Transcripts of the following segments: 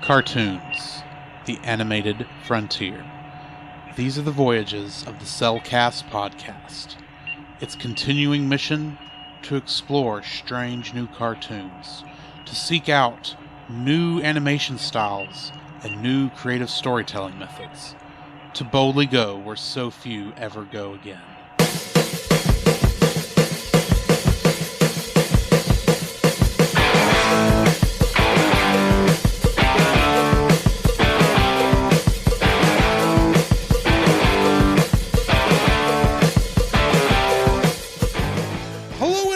Cartoons, the animated frontier. These are the voyages of the Cellcast podcast. Its continuing mission to explore strange new cartoons, to seek out new animation styles and new creative storytelling methods, to boldly go where so few ever go again.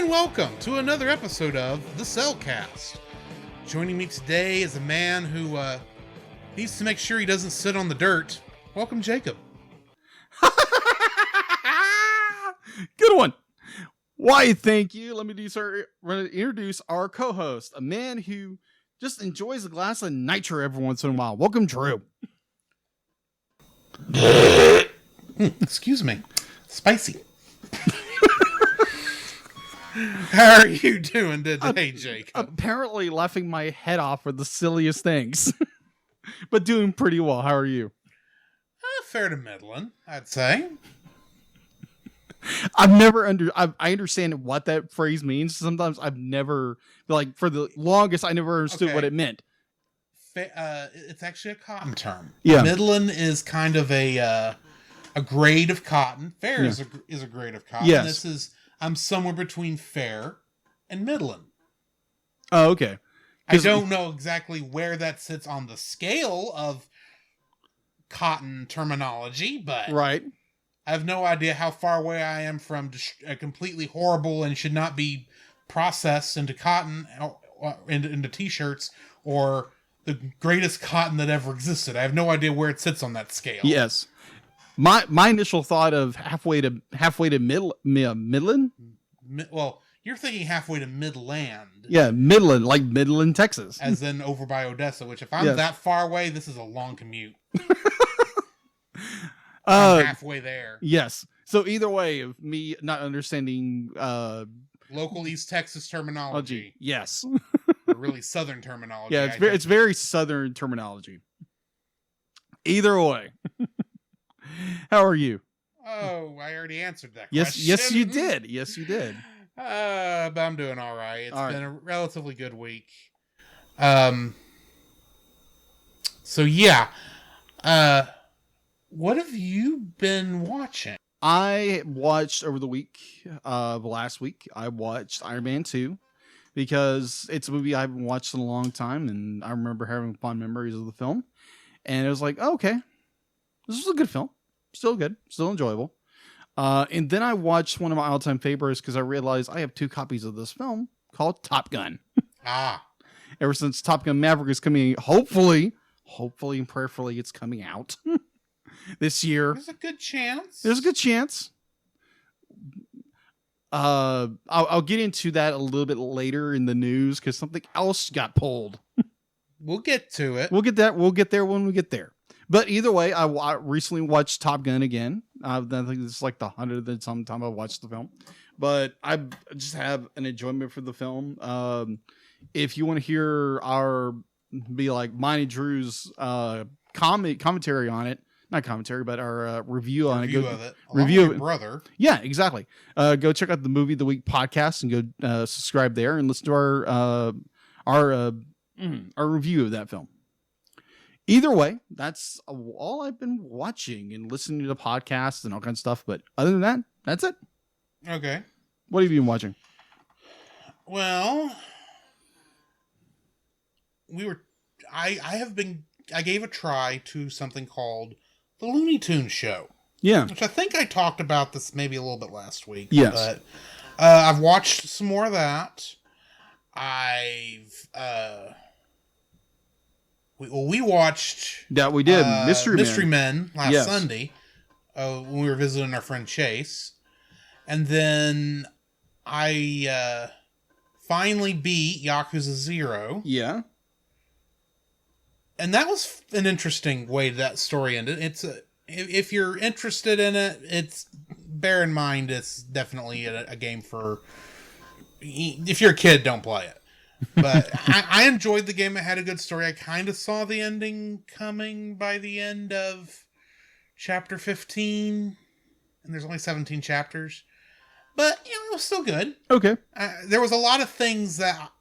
Welcome to another episode of the Cellcast. Joining me today is a man who needs to make sure he doesn't sit on the dirt. Welcome, Jacob. Good one. Why, thank you. Let me introduce our co-host, a man who just enjoys a glass of nitro every once in a while. Welcome, Drew. Excuse me. Spicy. How are you doing today, Jacob? Apparently laughing my head off for the silliest things. But doing pretty well. How are you? Fair to middling, I'd say. I understand what that phrase means. Sometimes I've never, for the longest, I never understood what it meant. It's actually a cotton term. Yeah. Middling is kind of a grade of cotton. Fair is a grade of cotton. Yes. I'm somewhere between fair and middling. Oh, okay. I don't know exactly where that sits on the scale of cotton terminology, but right. I have no idea how far away I am from a completely horrible and should not be processed into cotton, into t-shirts, or the greatest cotton that ever existed. I have no idea where it sits on that scale. Yes. My initial thought of halfway to Midland. Well, you're thinking halfway to Midland. Yeah, Midland, like Midland, Texas, as in over by Odessa. Which, if I'm that far away, this is a long commute. I'm halfway there. Yes. So either way, of me not understanding local East Texas terminology. Yes. Or really Southern terminology. Yeah, it's very Southern terminology. Either way. How are you? Oh, I already answered that question. Yes, you did. Yes, you did. But I'm doing all right. It's been a relatively good week. So yeah. What have you been watching? I watched over the week, last week, I watched Iron Man 2 because it's a movie I haven't watched in a long time, and I remember having fond memories of the film. And it was like, oh, okay, this was a good film. Still good. Still enjoyable. And then I watched one of my all-time favorites because I realized I have 2 copies of this film called Top Gun. Ever since Top Gun Maverick is coming, hopefully and prayerfully it's coming out this year. There's a good chance. I'll get into that a little bit later in the news because something else got pulled. We'll get to it. We'll get there when we get there. But either way, I recently watched Top Gun again. I think it's like the 100th and some time I watched the film. But I just have an enjoyment for the film. If you want to hear mine and Drew's commentary on it, not commentary, but our review on it. Of it. Review of it. Brother. Yeah, exactly. Go check out the Movie of the Week podcast and go subscribe there and listen to our review of that film. Either way, that's all I've been watching and listening to podcasts and all kinds of stuff. But other than that, that's it. Okay. What have you been watching? Well, I gave a try to something called the Looney Tunes Show. Yeah. Which I think I talked about this maybe a little bit last week. Yes. But I've watched some more of that. We watched... That we did. Mystery Men last Sunday when we were visiting our friend Chase. And then I finally beat Yakuza 0. Yeah. And that was an interesting way that story ended. If you're interested in it, bear in mind it's definitely a game for... If you're a kid, don't play it. But I enjoyed the game. It had a good story. I kind of saw the ending coming by the end of chapter 15. And there's only 17 chapters. But, it was still good. Okay. There was a lot of things that...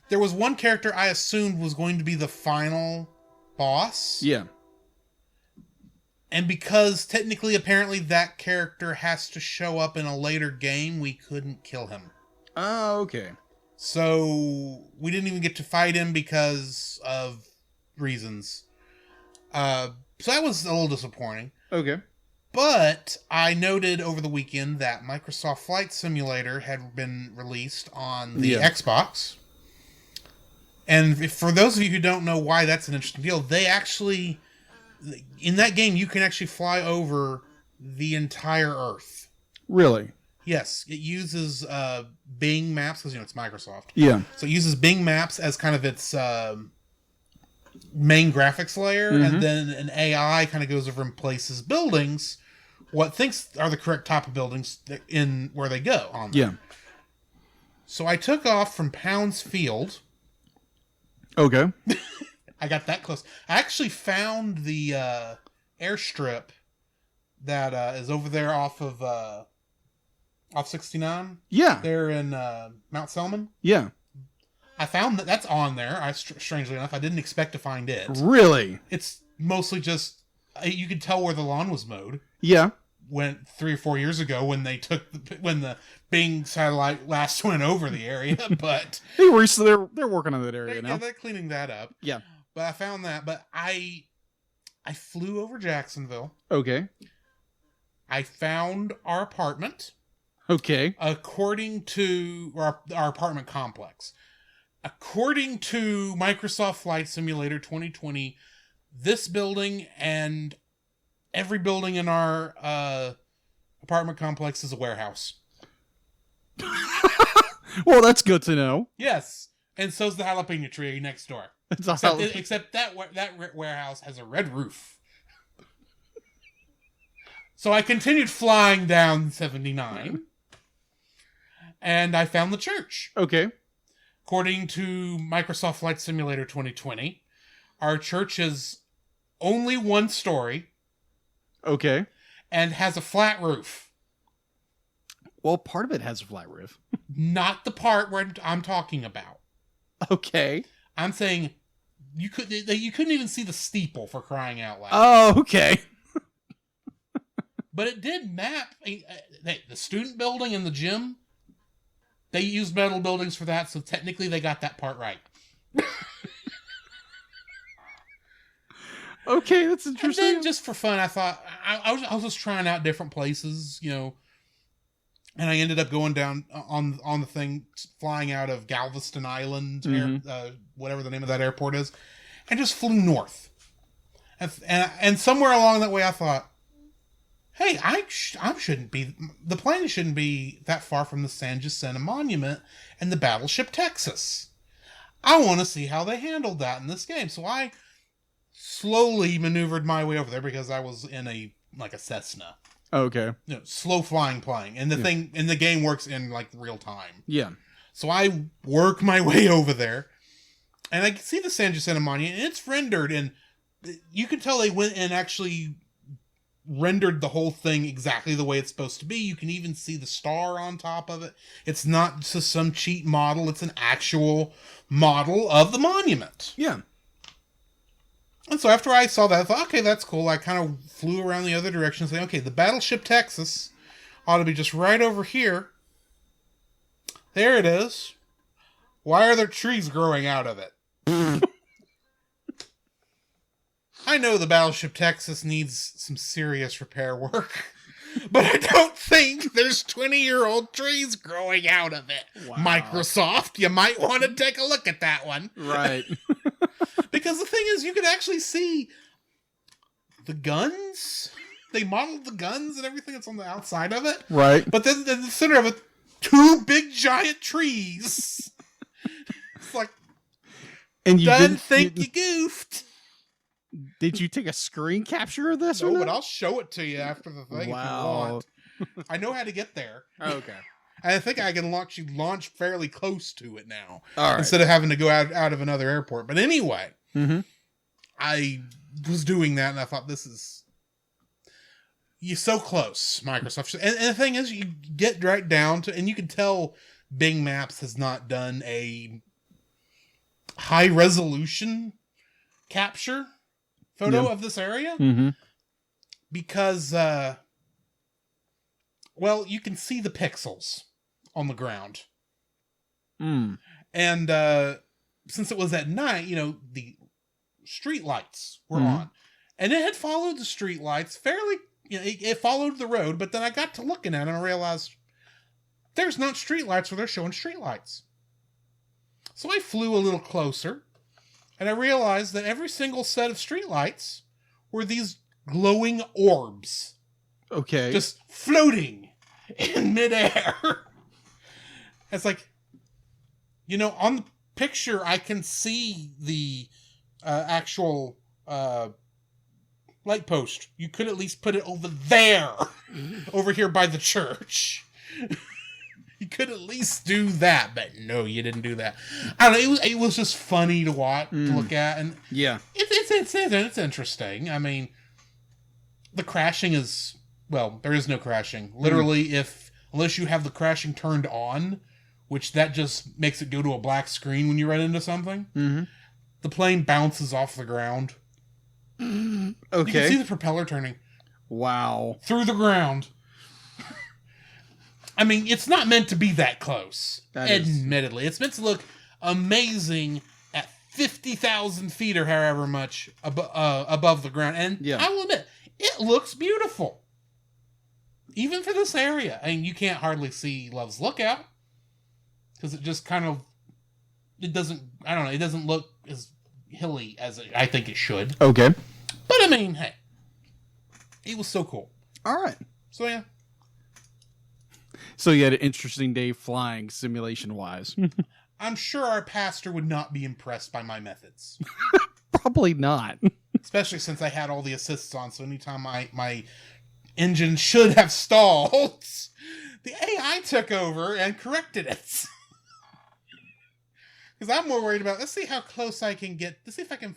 there was one character I assumed was going to be the final boss. Yeah. And because technically, apparently, that character has to show up in a later game, we couldn't kill him. Oh, okay. So we didn't even get to fight him because of reasons. So that was a little disappointing. Okay. But I noted over the weekend that Microsoft Flight Simulator had been released on the Xbox. And for those of you who don't know why that's an interesting deal, they actually, in that game, you can actually fly over the entire Earth. Really? Yes, it uses Bing Maps, because, it's Microsoft. Yeah. So it uses Bing Maps as kind of its main graphics layer, and then an AI kind of goes over and places buildings, what thinks are the correct type of buildings in where they go on there. Yeah. So I took off from Pounds Field. Okay. I got that close. I actually found the airstrip that is over there off 69. Yeah. There in Mount Selman. Yeah. I found that's on there. Strangely enough, I didn't expect to find it. Really? It's mostly just you could tell where the lawn was mowed. Yeah. Went 3 or 4 years ago when the Bing satellite last went over the area, but they're working on that area now. Yeah, they're cleaning that up. Yeah. But I found that. But I flew over Jacksonville. Okay. I found our apartment. Okay. According to our apartment complex. According to Microsoft Flight Simulator 2020, this building and every building in our apartment complex is a warehouse. Well, that's good to know. Yes. And so's the jalapeno tree next door. Except that warehouse has a red roof. So I continued flying down 79. And I found the church. Okay. According to Microsoft Flight Simulator 2020, our church is only 1 story. Okay. And has a flat roof. Well, part of it has a flat roof. Not the part where I'm talking about. Okay. I'm saying you couldn't even see the steeple, for crying out loud. Oh, okay. But it did map the student building and the gym. They used metal buildings for that, so technically they got that part right. Okay, that's interesting. And then just for fun, I thought I was just trying out different places, and I ended up going down on the thing, flying out of Galveston Island, whatever the name of that airport is, and just flew north. And somewhere along that way, I thought, hey, the plane shouldn't be that far from the San Jacinto Monument and the battleship Texas. I want to see how they handled that in this game. So I slowly maneuvered my way over there because I was in a Cessna. Okay. Slow flying plane. And the thing in the game works in real time. Yeah. So I work my way over there and I can see the San Jacinto Monument, and it's rendered, and you can tell they went and actually rendered the whole thing exactly the way it's supposed to be. You can even see the star on top of it. It's not just some cheap model. It's an actual model of the monument. Yeah. And so after I saw that, I thought, okay, that's cool. I kind of flew around the other direction saying, okay, the battleship Texas ought to be just right over here. There it is. Why are there trees growing out of it? I know the battleship Texas needs some serious repair work, but I don't think there's 20-year-old trees growing out of it. Wow. Microsoft, you might want to take a look at that one. Right. Because the thing is, you could actually see the guns. They modeled the guns and everything that's on the outside of it. Right. But then in the center of it, 2 big giant trees. It's like, and you didn't think you goofed. Did you take a screen capture of this? No, but I'll show it to you after the thing. Wow. If you want. I know how to get there. Okay. I think I can actually launch fairly close to it now. All right. Instead of having to go out of another airport. But anyway, Mm-hmm. I was doing that and I thought, you're so close, Microsoft. And the thing is, you get right down to, and you can tell Bing Maps has not done a high resolution capture photo of this area. Mm-hmm. Because, you can see the pixels on the ground. Mm. And since it was at night, the street lights were on. And it had followed the street lights fairly, it followed the road, but then I got to looking at it and I realized there's not street lights where they're showing street lights. So I flew a little closer and I realized that every single set of street lights were these glowing orbs. Okay. Just floating in midair. It's like, on the picture, I can see the actual light post. You could at least put it over there, over here by the church. You could at least do that, but no, you didn't do that. I don't know. It was just funny to watch, to look at, and it's interesting. I mean, the crashing is, there is no crashing. Literally, unless you have the crashing turned on, which that just makes it go to a black screen when you run into something. Mm-hmm. The plane bounces off the ground. Okay. You can see the propeller turning. Wow. Through the ground. I mean, it's not meant to be that close. Admittedly. It's meant to look amazing at 50,000 feet or however much above the ground. And I will admit, it looks beautiful. Even for this area. I mean, you can't hardly see Love's Lookout. Because it just kind of... It doesn't look as hilly as I think it should. Okay. But I mean, hey. It was so cool. All right. So, yeah. So you had an interesting day flying, simulation-wise. I'm sure our pastor would not be impressed by my methods. Probably not. Especially since I had all the assists on, so anytime my engine should have stalled, the AI took over and corrected it. Because I'm more worried about, let's see how close I can get. Let's see if I can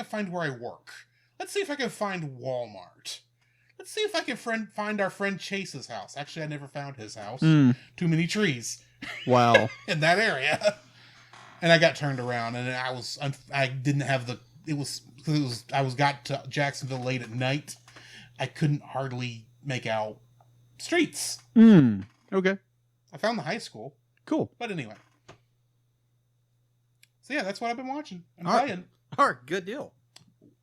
find where I work. Let's see if I can find Walmart. Let's see if I can find our friend Chase's house. Actually, I never found his house. Too many trees. Wow. In that area. And I got turned around, and I didn't have I got to Jacksonville late at night. I couldn't hardly make out streets. Okay. I found the high school. Cool. But anyway. So yeah, that's what I've been watching and All playing. All right, good deal.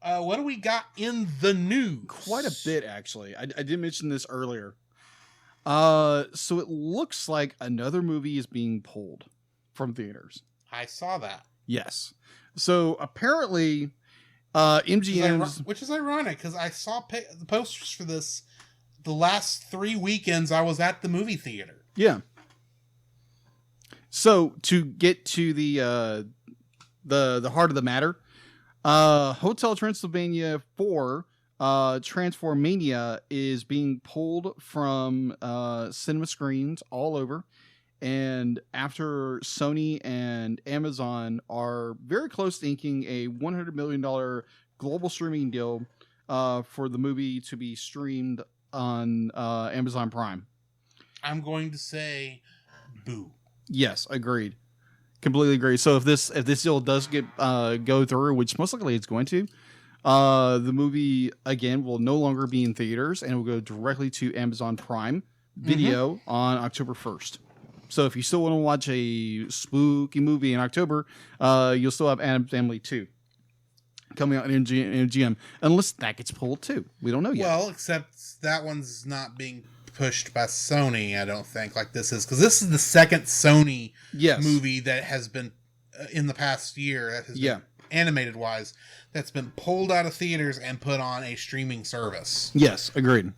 What do we got in the news? Quite a bit, actually. I did mention this earlier. So it looks like another movie is being pulled from theaters. I saw that. Yes. So apparently, MGM's... Which is ironic, because I saw the posters for this the last 3 weekends I was at the movie theater. Yeah. So to get to the heart of the matter, Hotel Transylvania 4 Transformania is being pulled from cinema screens all over, and after Sony and Amazon are very close to inking a $100 million global streaming deal for the movie to be streamed on Amazon Prime. I'm going to say boo. Yes, agreed. Completely agree. So if this deal does get go through, which most likely it's going to, the movie again will no longer be in theaters and it will go directly to Amazon Prime Video on October 1st. So if you still want to watch a spooky movie in October, you'll still have Addams Family 2 coming out in MGM, unless that gets pulled too. We don't know yet. Well, except that one's not being pushed by Sony, I don't think, like this is, because this is the second Sony movie that has been in the past year that has been animated wise that's been pulled out of theaters and put on a streaming service. Yes, agreed.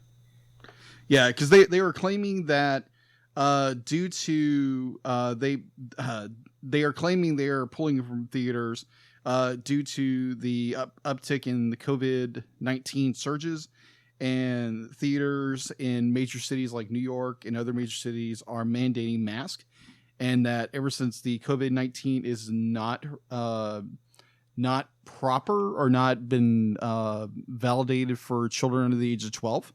Yeah, because they were claiming that due to they are claiming they are pulling from theaters due to the uptick in the COVID-19 surges and theaters in major cities like New York and other major cities are mandating masks, and that ever since the COVID-19 is not proper or not been validated for children under the age of 12,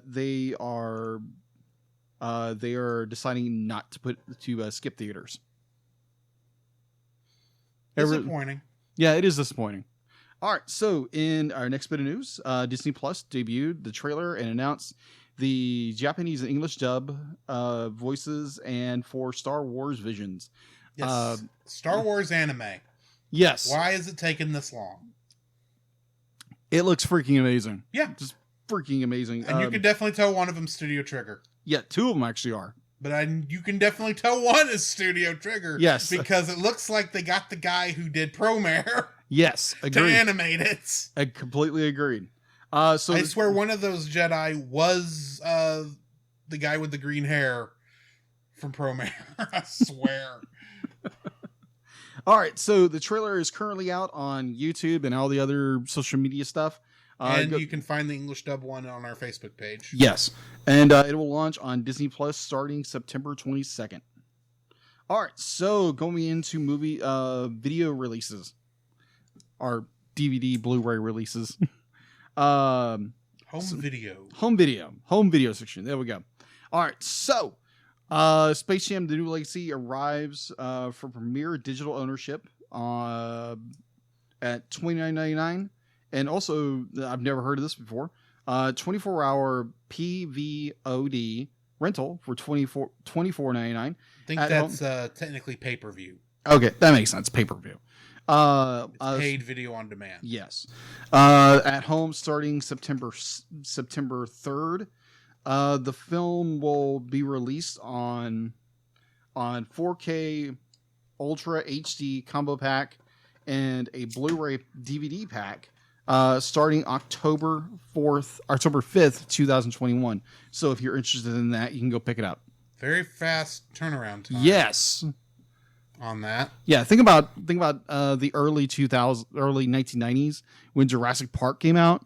they are deciding not to skip theaters. Disappointing. Yeah, it is disappointing. All right, so in our next bit of news, Disney Plus debuted the trailer and announced the Japanese and English dub voices and for Star Wars Visions. Yes. Star Wars anime. Yes. Why is it taking this long? It looks freaking amazing. Yeah. Just freaking amazing. And you can definitely tell one of them Studio Trigger. Yeah, two of them actually are. But you can definitely tell one is Studio Trigger. Yes. Because it looks like they got the guy who did Promare. Yes, agreed. To animate it. I completely agreed. So I swear one of those Jedi was the guy with the green hair from Promare. I swear. All right, so the trailer is currently out on YouTube and all the other social media stuff. And you can find the English dub one on our Facebook page. Yes, and it will launch on Disney Plus starting September 22nd. All right, so going into movie video releases, or DVD Blu-ray releases. Home video section. There we go. All right, so Space Jam: The New Legacy arrives for premiere digital ownership at $29.99. And also, I've never heard of this before, 24-hour PVOD rental for $24.99. I think that's technically pay-per-view. Okay, that makes sense. Pay-per-view. Paid video on demand. Yes. At home starting September 3rd. The film will be released on 4K Ultra HD combo pack and a Blu-ray DVD pack starting October 5th, 2021. So if you're interested in that, you can go pick it up. Very fast turnaround time. Yes. On that. Yeah, think about the early 1990s when Jurassic Park came out.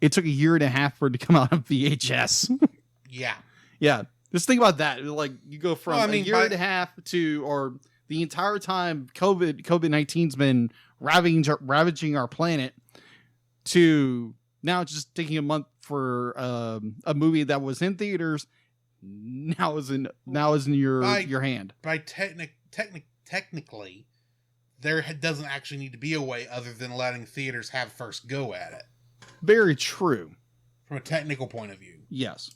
It took a year and a half for it to come out on VHS. Yeah. Yeah. Just think about that. Like you go from a year and a half to, or the entire time COVID-19's been ravaging our planet, to now just taking a month for a movie that was in theaters now is in your hand. By technically, there doesn't actually need to be a way other than letting theaters have first go at it. Very true. From a technical point of view. Yes.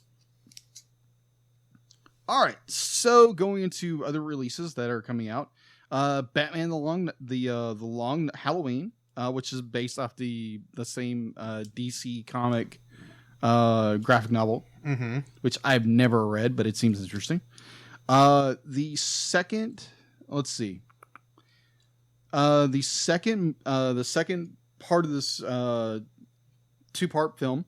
All right. So going into other releases that are coming out, Batman the Long Halloween, which is based off the same DC comic graphic novel, which I've never read, but it seems interesting. The second part of this 2-part film,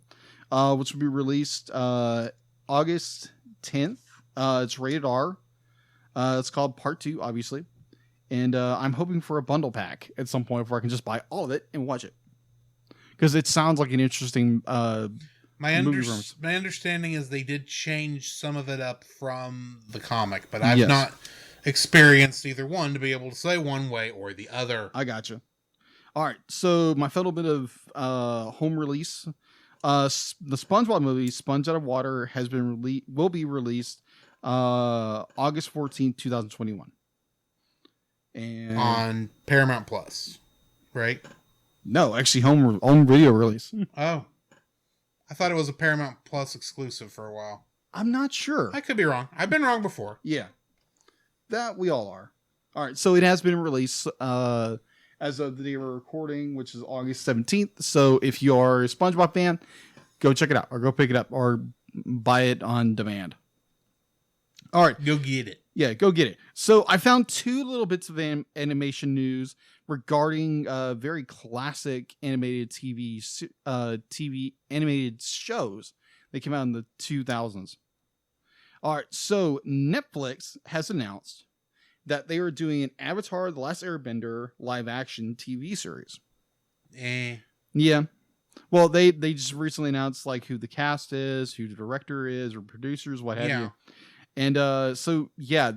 which will be released August 10th. It's rated R. It's called Part 2, obviously. And I'm hoping for a bundle pack at some point where I can just buy all of it and watch it. Because it sounds like an interesting my understanding is they did change some of it up from the comic, but I've not experienced either one to be able to say one way or the other. I gotcha. All right, so my final bit of home release. The SpongeBob movie, Sponge Out of Water, will be released August 14th, 2021. And on Paramount Plus, right? No, actually home video release. Oh. I thought it was a Paramount Plus exclusive for a while. I'm not sure. I could be wrong. I've been wrong before. Yeah. That we all are. All right, so it has been released as of the day we're recording, which is August 17th. So if you are a SpongeBob fan, go check it out or go pick it up or buy it on demand. All right. Go get it. Yeah, go get it. So I found 2 little bits of animation news regarding very classic animated TV animated shows that came out in the 2000s. All right, so Netflix has announced that they are doing an Avatar: The Last Airbender live action TV series. Eh. Yeah. Well, they just recently announced like who the cast is, who the director is, or producers, what have you. And so yeah,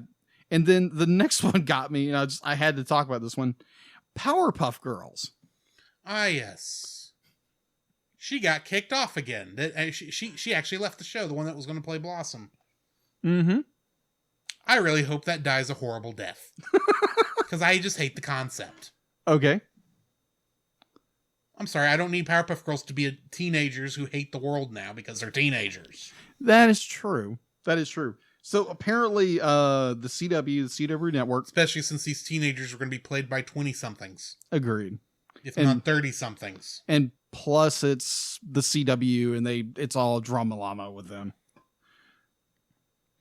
and then the next one got me, and I had to talk about this one. Powerpuff Girls. Ah, yes. She got kicked off again. She actually left the show, the one that was going to play Blossom. Mm-hmm. I really hope that dies a horrible death. Because I just hate the concept. Okay. I'm sorry, I don't need Powerpuff Girls to be teenagers who hate the world now because they're teenagers. That is true. That is true. So apparently, the CW network... Especially since these teenagers are going to be played by 20-somethings. Agreed. If not 30-somethings. And plus, it's the CW, and it's all drama llama with them.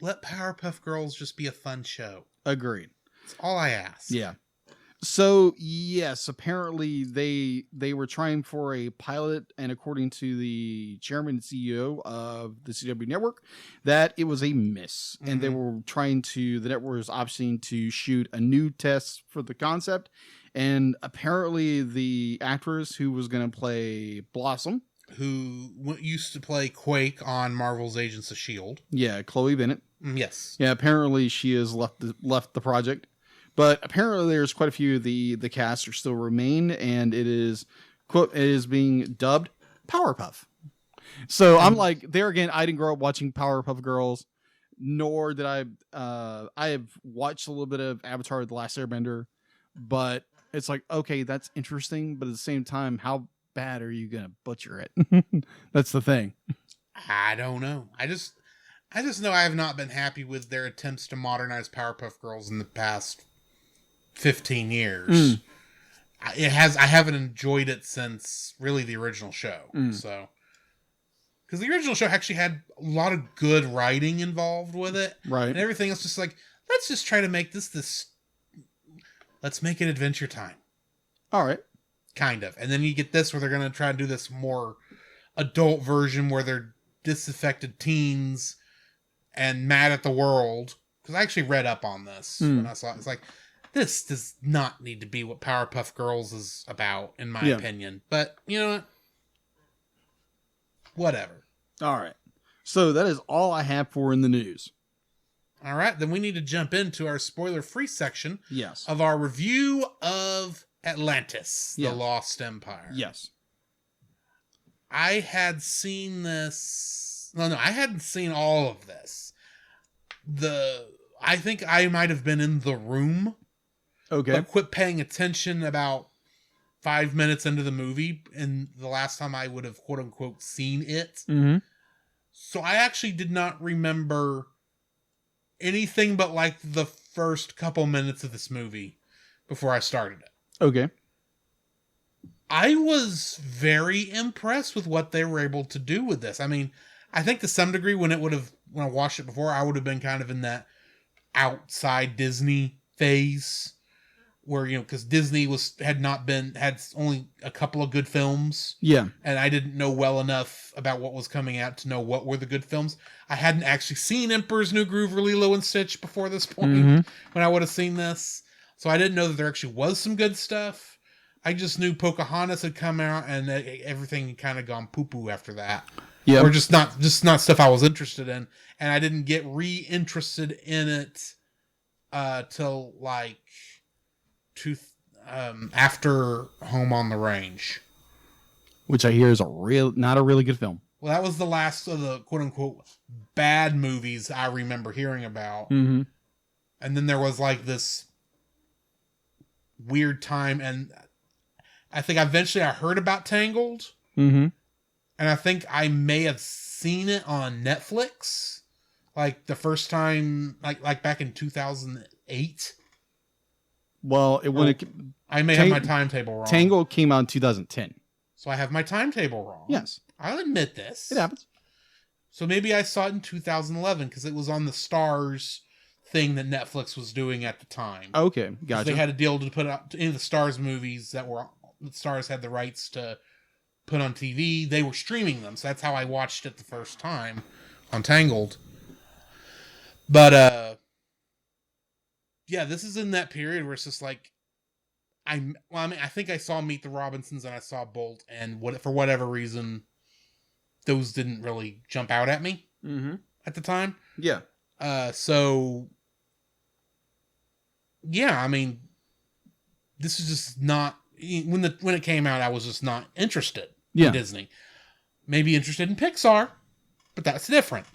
Let Powerpuff Girls just be a fun show. Agreed. That's all I ask. Yeah. So, yes, apparently they were trying for a pilot, and according to the chairman and CEO of the CW network, that it was a miss. Mm-hmm. And they were the network was opting to shoot a new test for the concept. And apparently the actress who was going to play Blossom, who used to play Quake on Marvel's Agents of S.H.I.E.L.D. Yeah, Chloe Bennett. Yes. Yeah, apparently she has left the project. But apparently there's quite a few of the cast are still remain, and it is, quote, it is being dubbed Powerpuff. So I'm like, there again, I didn't grow up watching Powerpuff Girls, nor did I have watched a little bit of Avatar: The Last Airbender, but it's like, okay, that's interesting, but at the same time, how bad are you gonna butcher it? That's the thing. I don't know. I just know I have not been happy with their attempts to modernize Powerpuff Girls in the past 15 years. I haven't enjoyed it since really the original show. So, because the original show actually had a lot of good writing involved with it, right? And everything else just like, let's just try to make this. Let's make it Adventure Time. All right. Kind of. And then you get this where they're going to try to do this more adult version where they're disaffected teens and mad at the world. Because I actually read up on this when I saw it. It's like, this does not need to be what Powerpuff Girls is about, in my opinion. But, you know what? Whatever. All right. So that is all I have for in the news. All right. Then we need to jump into our spoiler-free section of our review of Atlantis, The Lost Empire. Yes. I had seen this... No, I hadn't seen all of this. I think I might have been in the room. Okay. But quit paying attention about 5 minutes into the movie, and the last time I would have quote-unquote seen it. Mm-hmm. So I actually did not remember anything but like the first couple minutes of this movie before I started it. Okay. I was very impressed with what they were able to do with this. I mean, I think to some degree when I watched it before, I would have been kind of in that outside Disney phase where, you know, because Disney had only a couple of good films. Yeah. And I didn't know well enough about what was coming out to know what were the good films. I hadn't actually seen Emperor's New Groove or Lilo and Stitch before this point when I would have seen this. So I didn't know that there actually was some good stuff. I just knew Pocahontas had come out and everything had kind of gone poo-poo after that. Yeah. Or just not stuff I was interested in. And I didn't get re-interested in it till like after Home on the Range. Which I hear is not a really good film. Well, that was the last of the quote-unquote bad movies I remember hearing about. Mm-hmm. And then there was like this weird time, and I think eventually I heard about Tangled. Mm-hmm. And I think I may have seen it on Netflix. Like the first time, like back in 2008. Well, I may have my timetable wrong. Tangled came out in 2010. So I have my timetable wrong. Yes. I'll admit this. It happens. So maybe I saw it in 2011 because it was on the Stars thing that Netflix was doing at the time. Okay, gotcha. They had a deal to put out any of the Stars movies that Stars had the rights to put on TV. They were streaming them, so that's how I watched it the first time on Tangled. But yeah, this is in that period where it's just like I think I saw Meet the Robinsons and I saw Bolt, and for whatever reason, those didn't really jump out at me at the time. Yeah. So yeah, I mean, this is just not when it came out. I was just not interested in Disney. Maybe interested in Pixar, but that's different.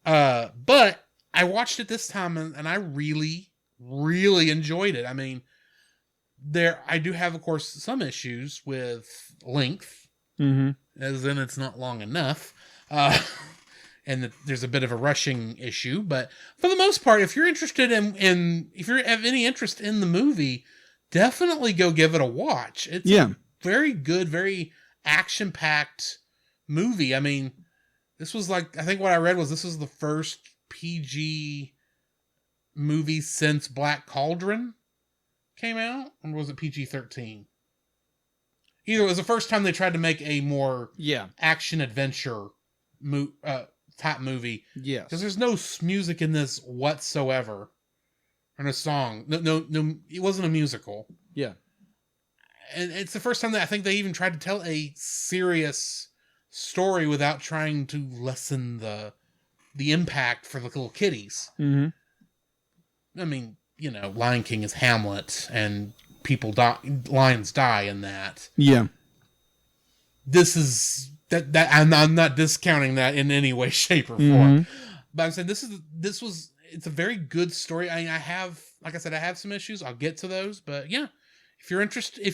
But I watched it this time and I really, really enjoyed it. I mean, I do have, of course, some issues with length, as in it's not long enough, and there's a bit of a rushing issue. But for the most part, if you're interested if you have any interest in the movie, definitely go give it a watch. It's a very good, very action-packed movie. I mean, this was I think what I read was this was the first PG movie since Black Cauldron came out, or was it PG-13? Either it was the first time they tried to make a more action adventure type movie. Yes, because there's no music in this whatsoever, or no song. No, it wasn't a musical. Yeah, and it's the first time that I think they even tried to tell a serious story without trying to lessen the impact for the little kiddies. I mean, Lion King is Hamlet, and lions die in that. Yeah. This is that I'm not discounting that in any way, shape, or form. But I'm saying it's a very good story. I mean, like I said, I have some issues. I'll get to those, but yeah, if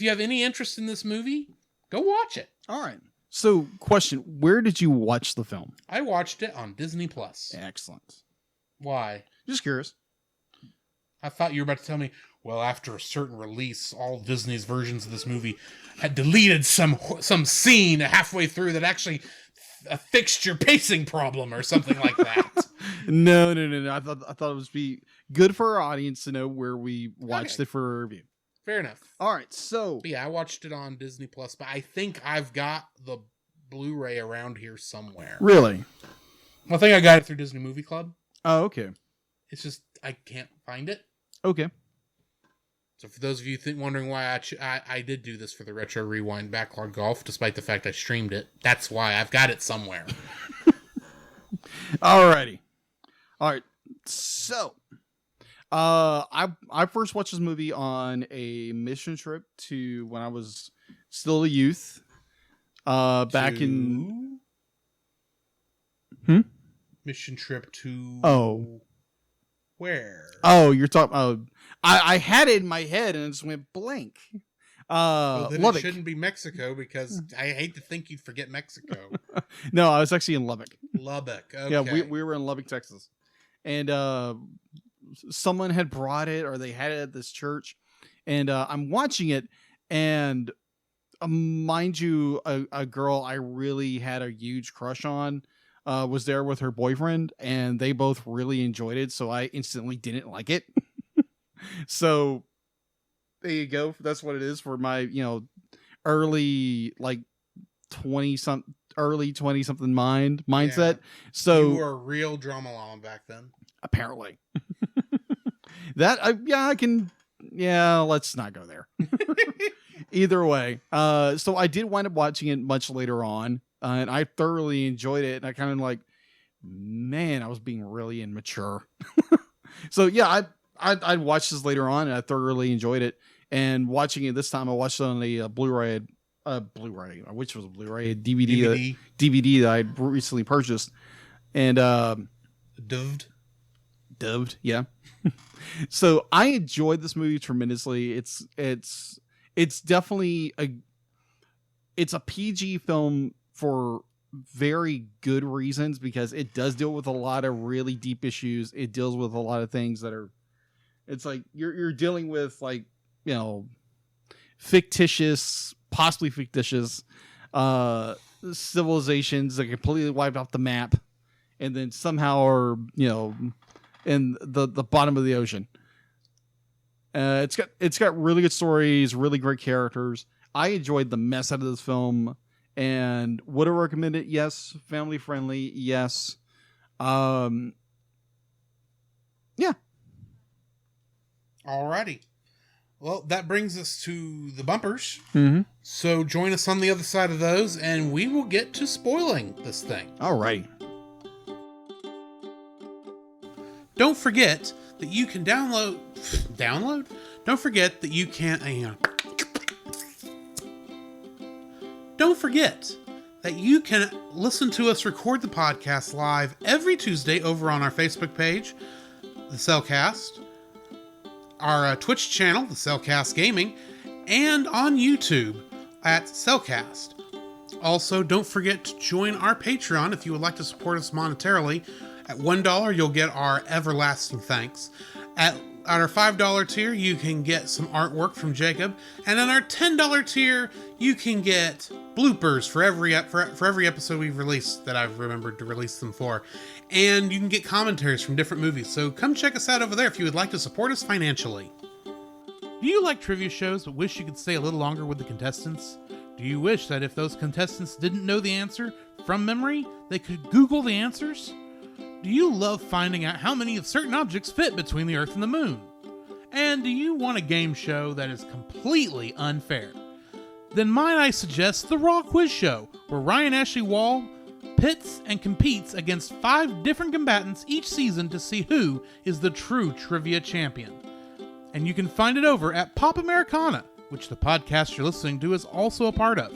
you have any interest in this movie, go watch it. All right. So, question: where did you watch the film? I watched it on Disney Plus. Excellent. Why? Just curious. I thought you were about to tell me, well, after a certain release, all Disney's versions of this movie had deleted some scene halfway through that actually fixed your pacing problem or something like that. No. I thought it would be good for our audience to know where we watched it for a review. Fair enough. All right, so but yeah, I watched it on Disney Plus, but I think I've got the Blu-ray around here somewhere. Really? I think I got it through Disney Movie Club. Oh, okay. It's just I can't find it. Okay. So for those of you wondering why I did do this for the Retro Rewind Backlog Golf, despite the fact I streamed it, that's why I've got it somewhere. Alrighty. All right. So, I first watched this movie on a mission trip to when I was still a youth. Back in mission trip to where? Oh, you're talking. I had it in my head and it just went blank. Well, then Lubbock. It shouldn't be Mexico because I hate to think you'd forget Mexico. No, I was actually in Lubbock. Lubbock. Okay. Yeah, we were in Lubbock, Texas, and someone had brought it, or they had it at this church, and I'm watching it, and mind you, a girl I really had a huge crush on was there with her boyfriend, and they both really enjoyed it, so I instantly didn't like it. So there you go. That's what it is for my, early 20-something mindset. Yeah. So you were a real drama llama back then. Apparently. I can. Yeah, let's not go there. Either way. So I did wind up watching it much later on, and I thoroughly enjoyed it. And I kind of man, I was being really immature. So yeah, I watched this later on, and I thoroughly enjoyed it. And watching it this time, I watched it on a Blu-ray, which was a Blu-ray, a DVD that I recently purchased, and dubbed, yeah. So I enjoyed this movie tremendously. It's definitely a PG film for very good reasons, because it does deal with a lot of really deep issues. It deals with a lot of things that are, it's like you're dealing with possibly fictitious civilizations that completely wiped off the map, and then somehow are in the bottom of the ocean. It's got really good stories, really great characters. I enjoyed the mess out of this film, and would I recommend it? Yes. Family friendly? Yes. Yeah. Alrighty. Well, that brings us to the bumpers. Mm-hmm. So join us on the other side of those, and we will get to spoiling this thing. All right. Don't forget that you can download? Don't forget that you can... Don't forget that you can listen to us record the podcast live every Tuesday over on our Facebook page, The Cellcast, our Twitch channel, The Cellcast Gaming, and on YouTube at Cellcast. Also, don't forget to join our Patreon if you would like to support us monetarily. At $1, you'll get our everlasting thanks. At our $5 tier, you can get some artwork from Jacob. And on our $10 tier, you can get bloopers for every episode we've released that I've remembered to release them for. And you can get commentaries from different movies. So come check us out over there if you would like to support us financially. Do you like trivia shows but wish you could stay a little longer with the contestants? Do you wish that if those contestants didn't know the answer from memory, they could Google the answers? Do you love finding out how many of certain objects fit between the Earth and the Moon? And do you want a game show that is completely unfair? Then might I suggest the Raw Quiz Show, where Ryan Ashley Wall pits and competes against 5 different combatants each season to see who is the true trivia champion. And you can find it over at Pop Americana, which the podcast you're listening to is also a part of.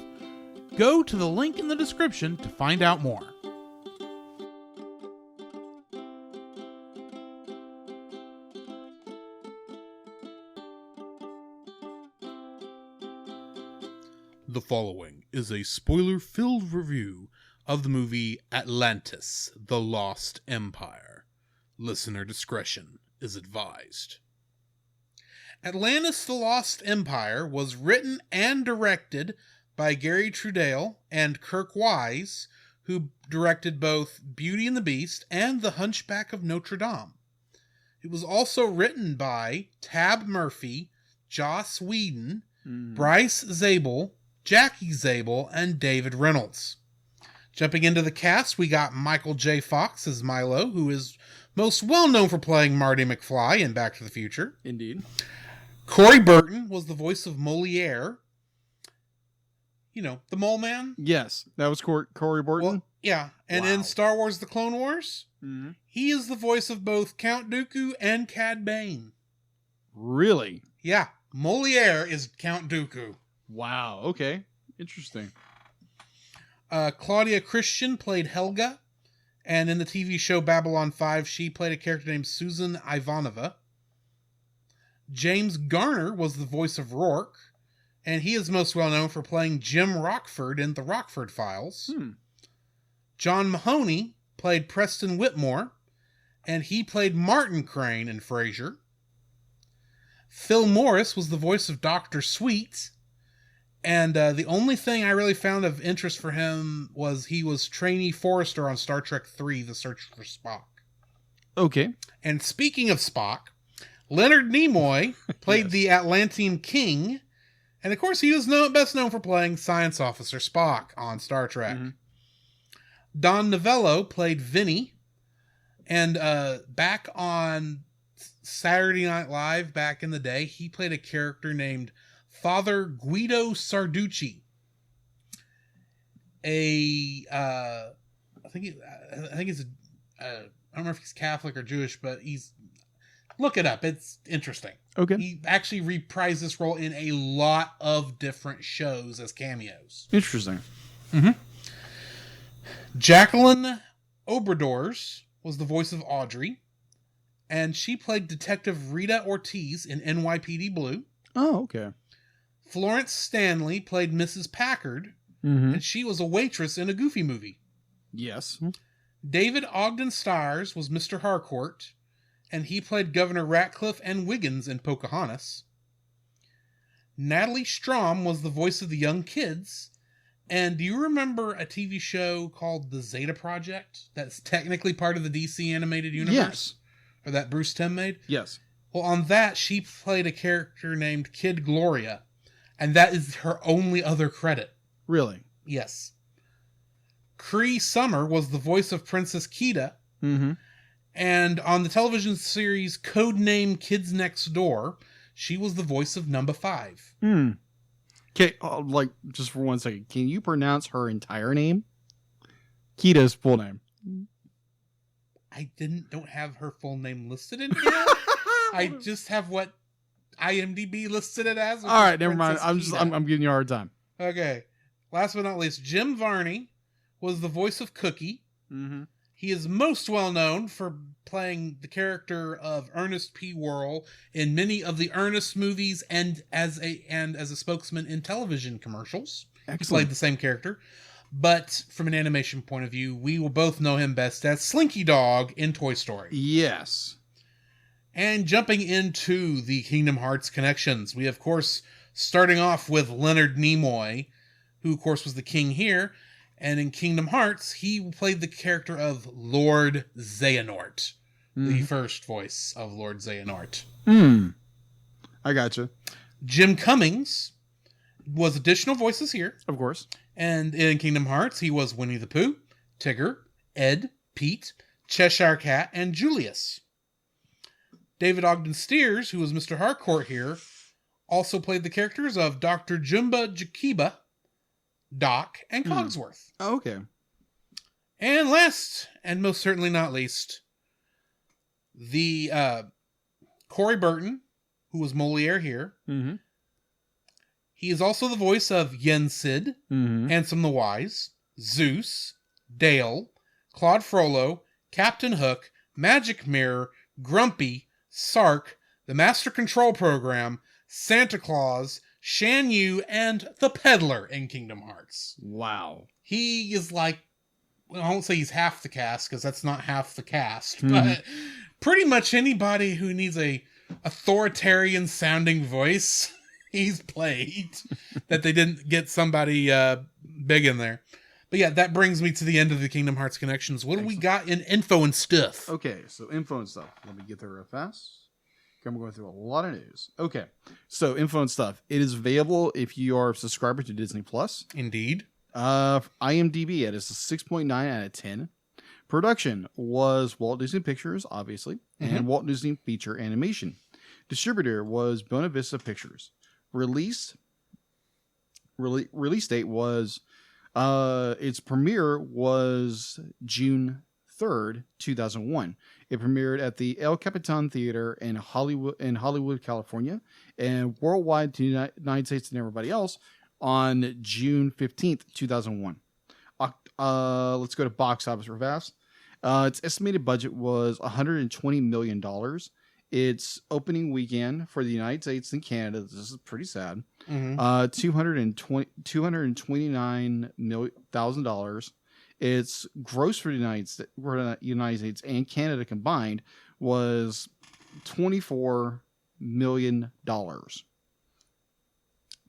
Go to the link in the description to find out more. The following is a spoiler-filled review of the movie Atlantis The Lost Empire. Listener discretion is advised. Atlantis The Lost Empire was written and directed by Gary Trudell and Kirk Wise, who directed both Beauty and the Beast and The Hunchback of Notre Dame. It was also written by Tab Murphy, Joss Whedon, Bryce Zabel, Jackie Zabel, and David Reynolds. Jumping into the cast, we got Michael J. Fox as Milo, who is most well known for playing Marty McFly in Back to the Future. Indeed. Corey Burton was the voice of Moliere. You know, the Mole Man. Yes, that was Corey Burton. Well, yeah, and in Star Wars The Clone Wars, he is the voice of both Count Dooku and Cad Bane. Really? Yeah, Moliere is Count Dooku. Wow, okay. Interesting. Claudia Christian played Helga, and in the TV show Babylon 5, she played a character named Susan Ivanova. James Garner was the voice of Rourke, and he is most well known for playing Jim Rockford in The Rockford Files. John Mahoney played Preston Whitmore, and he played Martin Crane in Frasier. Phil Morris was the voice of Dr. Sweet, and the only thing I really found of interest for him was he was trainee Forrester on Star Trek III, The Search for Spock. Okay. And speaking of Spock, Leonard Nimoy played the Atlantean King, and of course he was best known for playing Science Officer Spock on Star Trek. Don Novello played Vinny, and back on Saturday Night Live back in the day, he played a character named Father Guido Sarducci. I think he's I don't know if he's Catholic or Jewish, but look it up. It's interesting. Okay. He actually reprised this role in a lot of different shows as cameos. Interesting. Jacqueline Obradors was the voice of Audrey, and she played Detective Rita Ortiz in NYPD Blue. Oh, okay. Florence Stanley played Mrs. Packard, and she was a waitress in a Goofy movie. Yes. David Ogden Stiers was Mr. Harcourt, and he played Governor Ratcliffe and Wiggins in Pocahontas. Natalie Strom was the voice of the young kids. And do you remember a TV show called The Zeta Project? That's technically part of the DC animated universe? Yes. Or that Bruce Timm made? Yes. Well, on that, she played a character named Kid Gloria. And that is her only other credit. Really? Yes. Cree Summer was the voice of Princess Kida. And on the television series Codename Kids Next Door, She was the voice of Number 5. Okay, like, just for 1 second, can you pronounce her entire name? Kita's full name. I don't have her full name listed in here. I just have what IMDb listed it as. All right, never mind. Princess I'm giving you a hard time. Okay. Last but not least, Jim Varney was the voice of Cookie. Mm-hmm. He is most well known for playing the character of Ernest P. Worrell in many of the Ernest movies and as a spokesman in television commercials. Excellent. He played the same character. But from an animation point of view, we will both know him best as Slinky Dog in Toy Story. Yes. And jumping into the Kingdom Hearts connections, we of course starting off with Leonard Nimoy, who of course was the king here. And in Kingdom Hearts, he played the character of Lord Xehanort, the first voice of Lord Xehanort. I gotcha. Jim Cummings was additional voices here. Of course. And in Kingdom Hearts, he was Winnie the Pooh, Tigger, Ed, Pete, Cheshire Cat, and Julius. David Ogden Stiers, who was Mr. Harcourt here, also played the characters of Dr. Jumba Jakiba, Doc, and Cogsworth. Oh, okay. And last, and most certainly not least, the Corey Burton, who was Moliere here. Mm-hmm. He is also the voice of Yen Sid, Handsome the Wise, Zeus, Dale, Claude Frollo, Captain Hook, Magic Mirror, Grumpy, Sark, the Master Control Program, Santa Claus, Shan Yu, and the Peddler in Kingdom Hearts. Wow. He is like, well, I won't say he's half the cast, because that's not half the cast, but pretty much anybody who needs a authoritarian sounding voice, he's played, that they didn't get somebody big in there. But yeah, that brings me to the end of the Kingdom Hearts connections. What do we got in info and stuff? Okay, so info and stuff. Let me get there real fast. I'm going through a lot of news. Okay, so info and stuff. It is available if you are a subscriber to Disney Plus. Indeed. IMDb, it is a 6.9 out of 10. Production was Walt Disney Pictures, obviously, and Walt Disney Feature Animation. Distributor was Buena Vista Pictures. Release date was its premiere was June 3rd, 2001. It premiered at the El Capitan Theater in Hollywood, California, and worldwide to the United States and everybody else on June 15th, 2001. Let's go to box office real fast. Its estimated budget was $120 million. Its opening weekend for the United States and Canada, this is pretty sad, $229,000. Its gross for the United States and Canada combined was $24 million.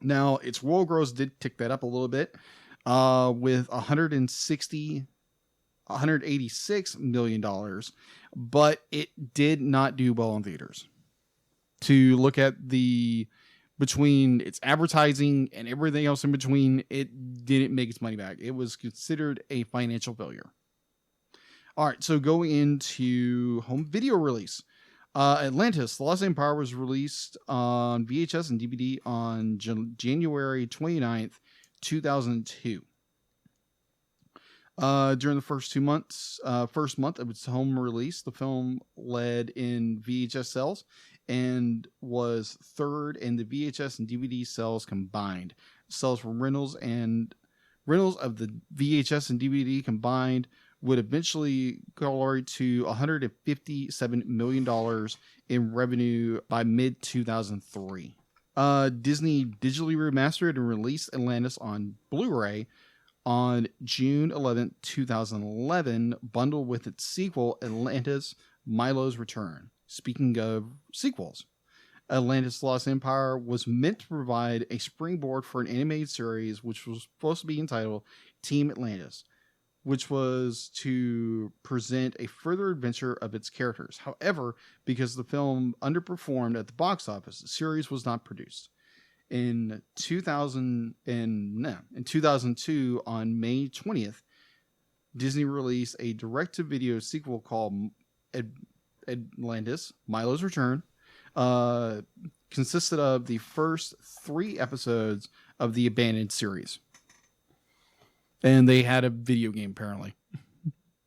Now, its world gross did tick that up a little bit with $186 million, but it did not do well in theaters. To look at between its advertising and everything else in between, it didn't make its money back. It was considered a financial failure. All right, so going into home video release. Atlantis The Lost Empire was released on VHS and DVD on January 29th, 2002. During the first month of its home release, the film led in VHS sales and was third in the VHS and DVD sales combined. Sales from rentals of the VHS and DVD combined would eventually go to $157 million in revenue by mid-2003. Disney digitally remastered and released Atlantis on Blu-ray on June 11, 2011, bundled with its sequel, Atlantis Milo's Return. Speaking of sequels, Atlantis The Lost Empire was meant to provide a springboard for an animated series which was supposed to be entitled Team Atlantis, which was to present a further adventure of its characters. However, because the film underperformed at the box office, the series was not produced. In 2002, on May 20th, Disney released a direct-to-video sequel called Atlantis, Milo's Return, consisted of the first 3 episodes of the Abandoned series. And they had a video game, apparently.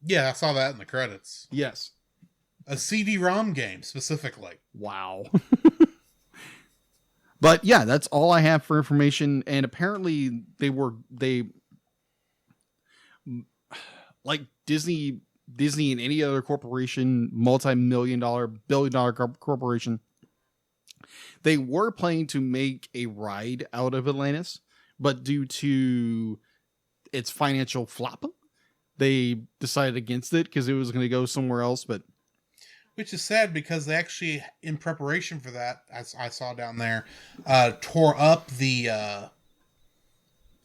Yeah, I saw that in the credits. Yes. A CD-ROM game, specifically. Wow. But yeah, that's all I have for information. And apparently they like Disney and any other corporation, multi-million-dollar, billion-dollar corporation, they were planning to make a ride out of Atlantis, but due to its financial flop, they decided against it because it was going to go somewhere else. But which is sad because they actually, in preparation for that, as I saw down there, tore up the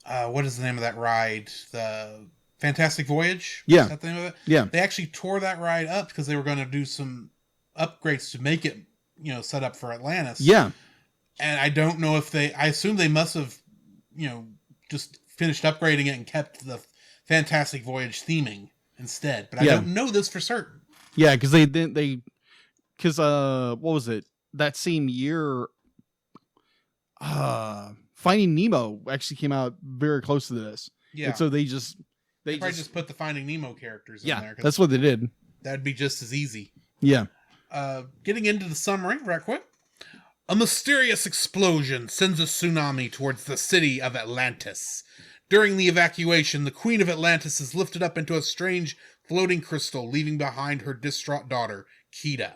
what is the name of that ride? The Fantastic Voyage? Yeah. Is that the name of it? Yeah. They actually tore that ride up because they were going to do some upgrades to make it, set up for Atlantis. Yeah. And I don't know if I assume they must have, just finished upgrading it and kept the Fantastic Voyage theming instead. But I don't know this for certain. Yeah, because what was it? That same year, Finding Nemo actually came out very close to this. Yeah. And so they probably just put the Finding Nemo characters in there. That's what they did. That'd be just as easy. Yeah. Getting into the summary right quick. A mysterious explosion sends a tsunami towards the city of Atlantis. During the evacuation, the Queen of Atlantis is lifted up into a strange floating crystal, leaving behind her distraught daughter, Kida.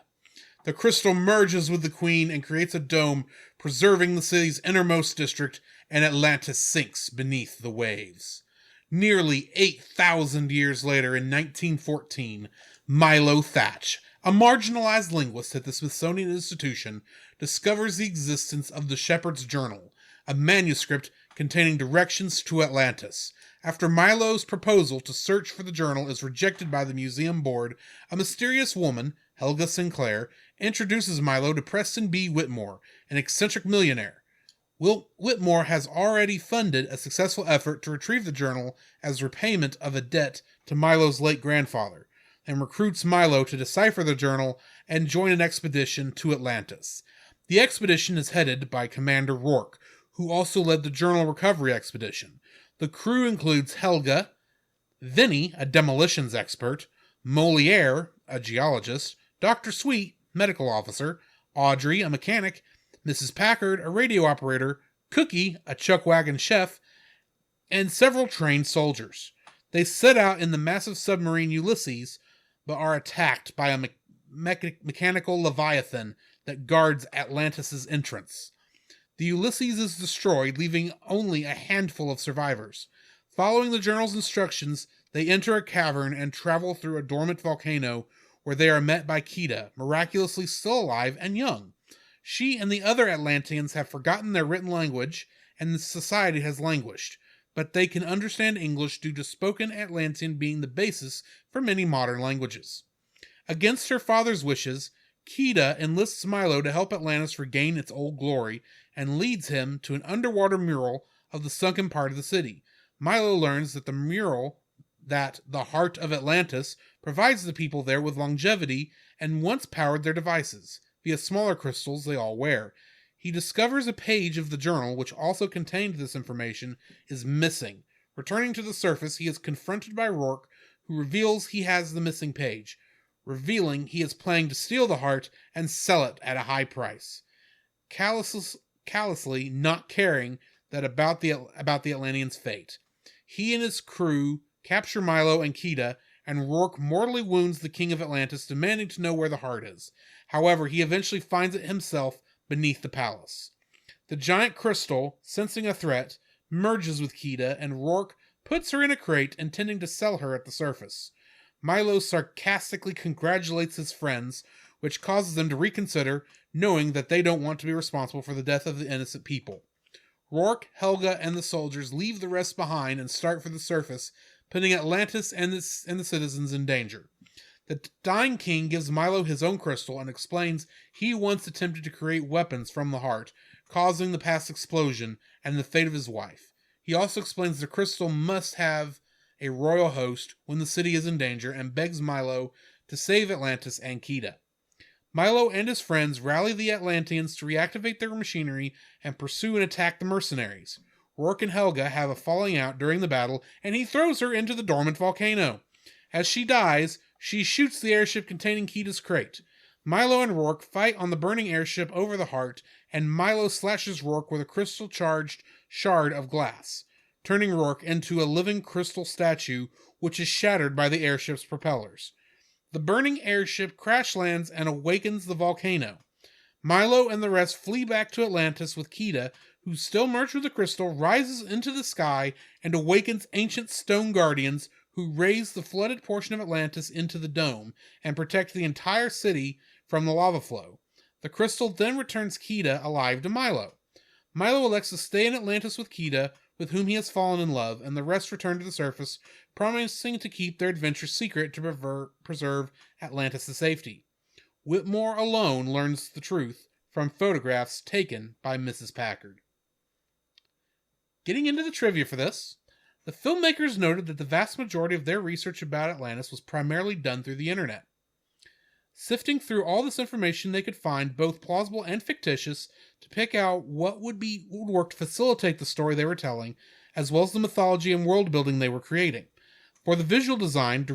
The crystal merges with the Queen and creates a dome, preserving the city's innermost district, and Atlantis sinks beneath the waves. Nearly 8,000 years later, in 1914, Milo Thatch, a marginalized linguist at the Smithsonian Institution, discovers the existence of the Shepherd's Journal, a manuscript containing directions to Atlantis. After Milo's proposal to search for the journal is rejected by the museum board, a mysterious woman, Helga Sinclair, introduces Milo to Preston B. Whitmore, an eccentric millionaire. Whitmore has already funded a successful effort to retrieve the journal as repayment of a debt to Milo's late grandfather, and recruits Milo to decipher the journal and join an expedition to Atlantis. The expedition is headed by Commander Rourke, who also led the journal recovery expedition. The crew includes Helga, Vinny, a demolitions expert, Moliere, a geologist, Dr. Sweet, medical officer, Audrey, a mechanic, Mrs. Packard, a radio operator, Cookie, a chuck wagon chef, and several trained soldiers. They set out in the massive submarine Ulysses, but are attacked by a mechanical leviathan that guards Atlantis' entrance. The Ulysses is destroyed, leaving only a handful of survivors. Following the journal's instructions, they enter a cavern and travel through a dormant volcano where they are met by Kida, miraculously still alive and young. She and the other Atlanteans have forgotten their written language, and the society has languished, but they can understand English due to spoken Atlantean being the basis for many modern languages. Against her father's wishes, Kida enlists Milo to help Atlantis regain its old glory and leads him to an underwater mural of the sunken part of the city. Milo learns that the heart of Atlantis provides the people there with longevity and once powered their devices via smaller crystals they all wear. He discovers a page of the journal which also contained this information is missing. Returning to the surface, he is confronted by Rourke, who reveals he has the missing page, revealing he is planning to steal the heart and sell it at a high price. Callously not caring about the Atlanteans' fate. He and his crew capture Milo and Kida, and Rourke mortally wounds the king of Atlantis, demanding to know where the heart is. However, he eventually finds it himself beneath the palace. The giant crystal, sensing a threat, merges with Kida, and Rourke puts her in a crate, intending to sell her at the surface. Milo sarcastically congratulates his friends, which causes them to reconsider, knowing that they don't want to be responsible for the death of the innocent people. Rourke, Helga, and the soldiers leave the rest behind and start for the surface, putting Atlantis and the citizens in danger. The dying king gives Milo his own crystal and explains he once attempted to create weapons from the heart, causing the past explosion and the fate of his wife. He also explains the crystal must have a royal host when the city is in danger and begs Milo to save Atlantis and Kida. Milo and his friends rally the Atlanteans to reactivate their machinery and pursue and attack the mercenaries. Rourke and Helga have a falling out during the battle, and he throws her into the dormant volcano. As she dies, she shoots the airship containing Kita's crate. Milo and Rourke fight on the burning airship over the heart, and Milo slashes Rourke with a crystal-charged shard of glass, turning Rourke into a living crystal statue, which is shattered by the airship's propellers. The burning airship crash lands and awakens the volcano. Milo and the rest flee back to Atlantis with Kita, who, still merged with the crystal, rises into the sky and awakens ancient stone guardians who raise the flooded portion of Atlantis into the dome and protect the entire city from the lava flow. The crystal then returns Kita alive to Milo. Milo elects to stay in Atlantis with Kita, with whom he has fallen in love, and the rest return to the surface, promising to keep their adventure secret to preserve Atlantis' safety. Whitmore alone learns the truth from photographs taken by Mrs. Packard. Getting into the trivia for this, the filmmakers noted that the vast majority of their research about Atlantis was primarily done through the internet. Sifting through all this information they could find, both plausible and fictitious, to pick out what would work to facilitate the story they were telling, as well as the mythology and world building they were creating. For the visual design, the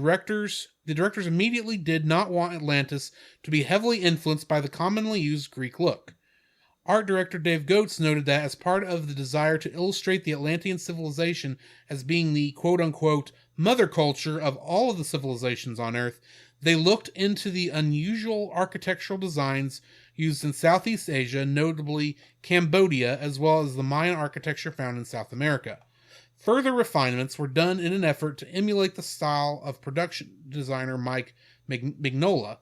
directors immediately did not want Atlantis to be heavily influenced by the commonly used Greek look. Art director Dave Goetz noted that as part of the desire to illustrate the Atlantean civilization as being the quote-unquote mother culture of all of the civilizations on Earth, they looked into the unusual architectural designs used in Southeast Asia, notably Cambodia, as well as the Mayan architecture found in South America. Further refinements were done in an effort to emulate the style of production designer Mike Mignola.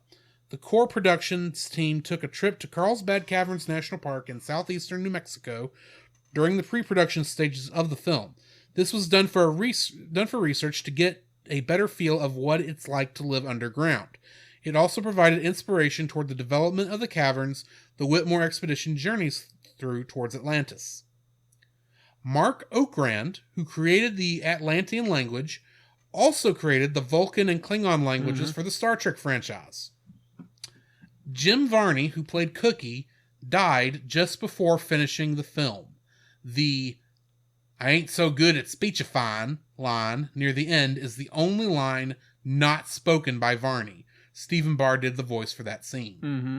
The core productions team took a trip to Carlsbad Caverns National Park in southeastern New Mexico during the pre-production stages of the film. This was done for research to get a better feel of what it's like to live underground. It also provided inspiration toward the development of the caverns the Whitmore expedition journeys through towards Atlantis. Mark Okrand, who created the Atlantean language, also created the Vulcan and Klingon languages for the Star Trek franchise. Jim Varney, who played Cookie, died just before finishing the film. The "I ain't so good at speechifying" line near the end is the only line not spoken by Varney. Stephen Barr did the voice for that scene. Mm-hmm.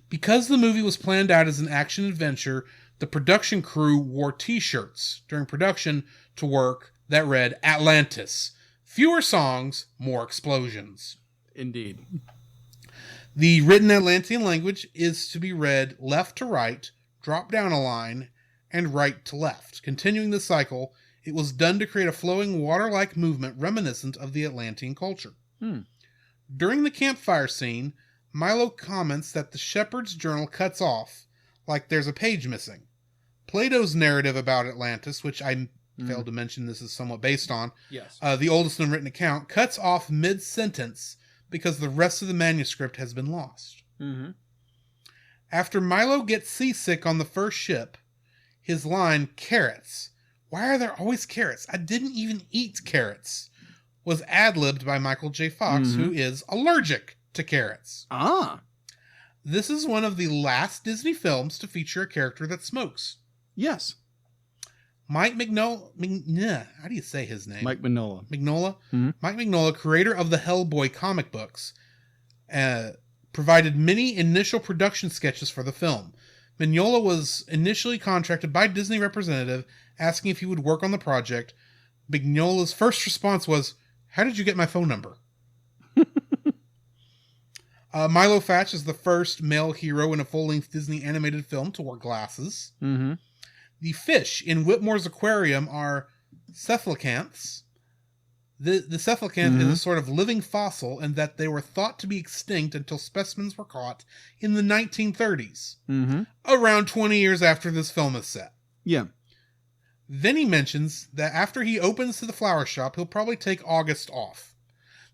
Because the movie was planned out as an action adventure, the production crew wore t-shirts during production to work that read Atlantis. Fewer songs, more explosions. Indeed. The written Atlantean language is to be read left to right, drop down a line, and right to left. Continuing the cycle, it was done to create a flowing water-like movement reminiscent of the Atlantean culture. During the campfire scene, Milo comments that the shepherd's journal cuts off, like there's a page missing. Plato's narrative about Atlantis, which I failed to mention this is somewhat based on, Yes. The oldest known written account, cuts off mid-sentence because the rest of the manuscript has been lost. Mm-hmm. After Milo gets seasick on the first ship, his line, "Carrots. Why are there always carrots? I didn't even eat carrots," was ad-libbed by Michael J. Fox, who is allergic to carrots. Ah. This is one of the last Disney films to feature a character that smokes. Yes. Mike Mignola, how do you say his name? Mike Mignola. Mignola? Mm-hmm. Mike Mignola, creator of the Hellboy comic books, provided many initial production sketches for the film. Mignola was initially contracted by Disney representative asking if he would work on the project. Mignola's first response was, "How did you get my phone number?" Milo Fatch is the first male hero in a full-length Disney animated film to wear glasses. Mm-hmm. The fish in Whitmore's aquarium are cephalacanths. The cephalacanth is a sort of living fossil in that they were thought to be extinct until specimens were caught in the 1930s, around 20 years after this film is set. Yeah. Then he mentions that after he opens to the flower shop, he'll probably take August off.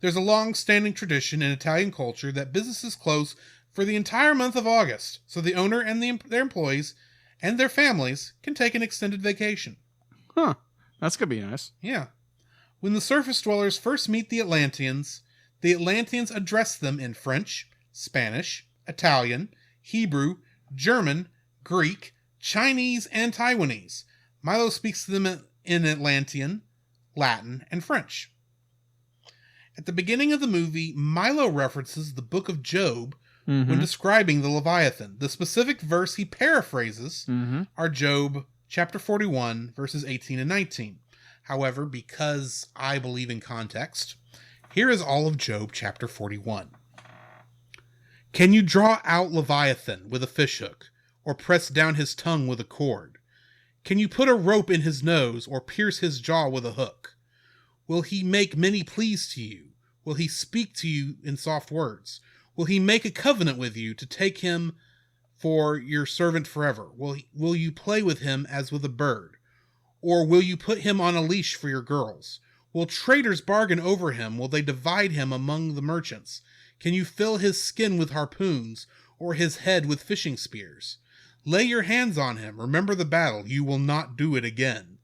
There's a long-standing tradition in Italian culture that businesses close for the entire month of August, so the owner and their employees and their families can take an extended vacation. Huh. That's going to be nice. Yeah. When the surface dwellers first meet the Atlanteans address them in French, Spanish, Italian, Hebrew, German, Greek, Chinese, and Taiwanese. Milo speaks to them in Atlantean, Latin, and French. At the beginning of the movie, Milo references the book of Job when describing the Leviathan. The specific verse he paraphrases are Job chapter 41, verses 18 and 19. However, because I believe in context, here is all of Job chapter 41. Can you draw out Leviathan with a fishhook, or press down his tongue with a cord? Can you put a rope in his nose, or pierce his jaw with a hook? Will he make many pleas to you? Will he speak to you in soft words? Will he make a covenant with you to take him for your servant forever? Will you play with him as with a bird? Or will you put him on a leash for your girls? Will traders bargain over him? Will they divide him among the merchants? Can you fill his skin with harpoons, or his head with fishing spears? Lay your hands on him. Remember the battle. You will not do it again.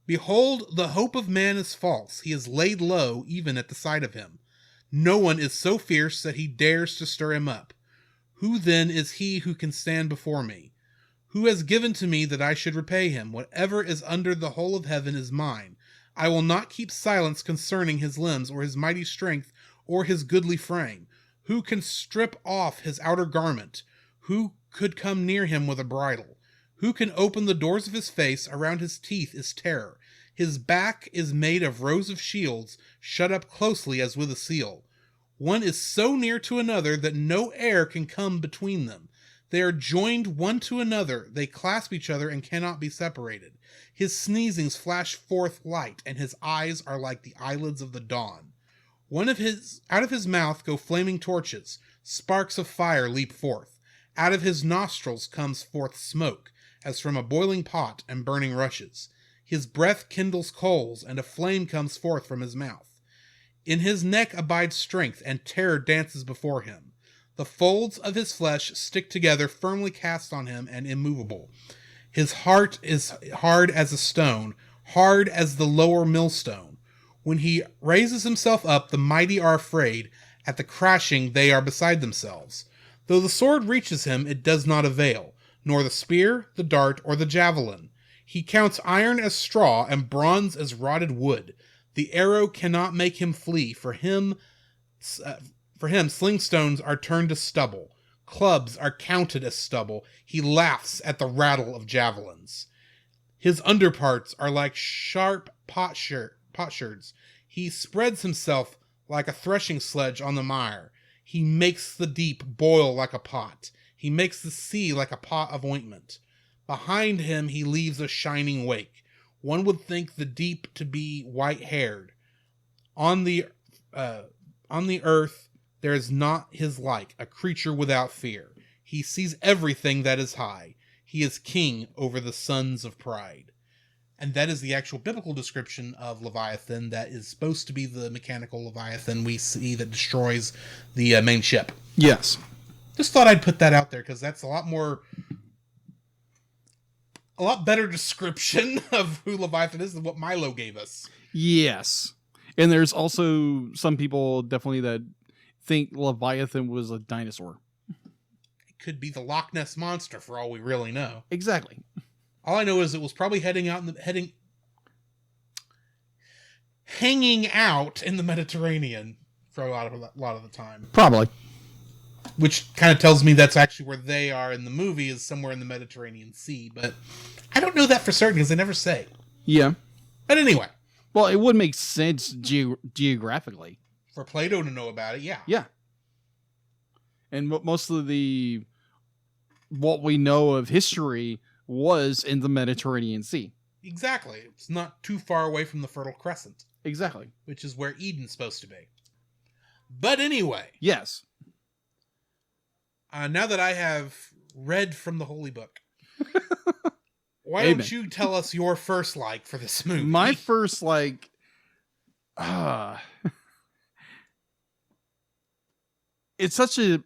Behold, the hope of man is false. He is laid low even at the sight of him. No one is so fierce that he dares to stir him up. Who then is he who can stand before me? Who has given to me that I should repay him? Whatever is under the whole of heaven is mine. I will not keep silence concerning his limbs, or his mighty strength, or his goodly frame. Who can strip off his outer garment? Who could come near him with a bridle? Who can open the doors of his face? Around his teeth is terror. His back is made of rows of shields, shut up closely as with a seal. One is so near to another that no air can come between them. They are joined one to another. They clasp each other and cannot be separated. His sneezings flash forth light, and his eyes are like the eyelids of the dawn. Out of his mouth go flaming torches. Sparks of fire leap forth. Out of his nostrils comes forth smoke, as from a boiling pot and burning rushes. His breath kindles coals, and a flame comes forth from his mouth. In his neck abides strength, and terror dances before him. The folds of his flesh stick together, firmly cast on him and immovable. His heart is hard as a stone, hard as the lower millstone. When he raises himself up, the mighty are afraid. At the crashing, they are beside themselves. Though the sword reaches him, it does not avail, nor the spear, the dart, or the javelin. He counts iron as straw, and bronze as rotted wood. The arrow cannot make him flee. For him, sling stones are turned to stubble. Clubs are counted as stubble. He laughs at the rattle of javelins. His underparts are like sharp potsherds. He spreads himself like a threshing sledge on the mire. He makes the deep boil like a pot. He makes the sea like a pot of ointment. Behind him he leaves a shining wake. One would think the deep to be white-haired. On the earth there is not his like, a creature without fear. He sees everything that is high. He is king over the sons of pride. And that is the actual biblical description of Leviathan that is supposed to be the mechanical Leviathan we see that destroys the main ship. Yes. Just thought I'd put that out there because that's a lot better description of who Leviathan is than what Milo gave us. Yes. And there's also some people definitely that think Leviathan was a dinosaur. It could be the Loch Ness Monster for all we really know. Exactly. All I know is it was probably hanging out in the Mediterranean for a lot of the time. Probably. Which kind of tells me that's actually where they are in the movie, is somewhere in the Mediterranean Sea. But I don't know that for certain because they never say. Yeah. But anyway. Well, it would make sense geographically. For Plato to know about it, yeah. Yeah. And most of what we know of history was in the Mediterranean Sea. Exactly. It's not too far away from the Fertile Crescent. Exactly. Which is where Eden's supposed to be. But anyway. Yes. Now that I have read from the Holy Book, why don't you tell us your first like for this movie? My first like... it's such a...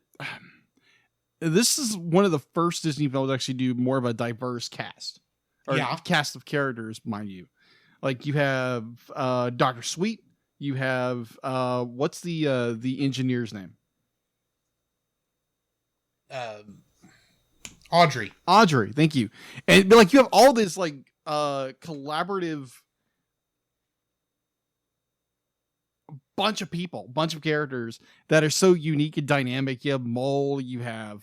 This is one of the first Disney films to actually do more of a diverse cast. Or cast of characters, mind you. Like, you have Dr. Sweet. You have... what's the engineer's name? Audrey. Thank you. And like, you have all this like collaborative bunch of people, bunch of characters that are so unique and dynamic. You have Mole, you have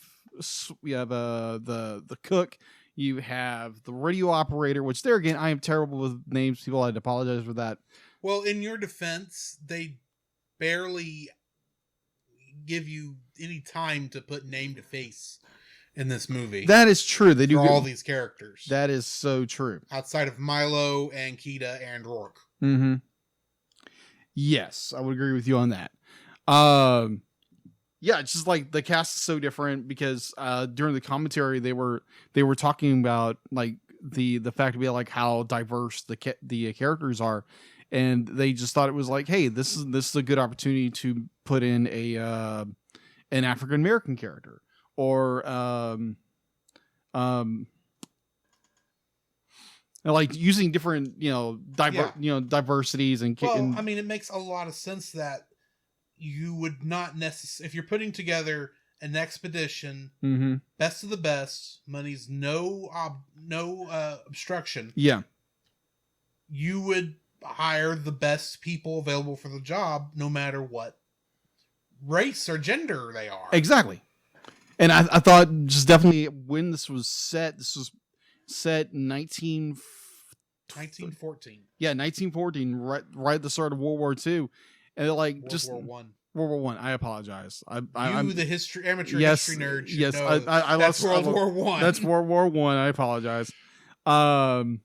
the cook, you have the radio operator, which there again, I am terrible with names. People, I'd apologize for that. Well, in your defense, they barely give you any time to put name to face in this movie. That is true. They do all these characters. That is so true. Outside of Milo and Keita and Rourke. Mm-hmm. Yes, I would agree with you on that. Yeah, it's just like the cast is so different because during the commentary they were talking about like the fact to be like how diverse the characters are, and they just thought it was like, hey, this is a good opportunity to put in an African American character, or like using different diversities and. Well, I mean, it makes a lot of sense that you would not necessarily, if you're putting together an expedition, mm-hmm. best of the best, money's no obstruction. Yeah, you would hire the best people available for the job, no matter what race or gender they are. Exactly. And I thought just definitely when this was set in 1914. Yeah, 1914, right at the start of World War II. And like World War I. I apologize. I'm the amateur history nerd. Yes, know that's World War One. That's World War One. I apologize. I'm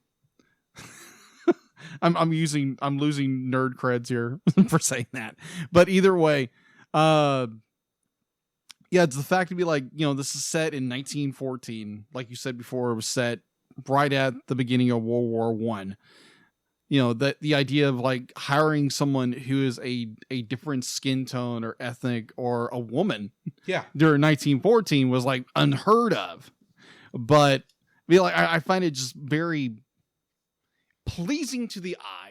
losing nerd creds here for saying that. But either way, yeah, it's the fact to be like, this is set in 1914. Like you said before, it was set right at the beginning of World War One. That the idea of like hiring someone who is a different skin tone or ethnic or a woman, during 1914 was like unheard of. But I find it just very pleasing to the eye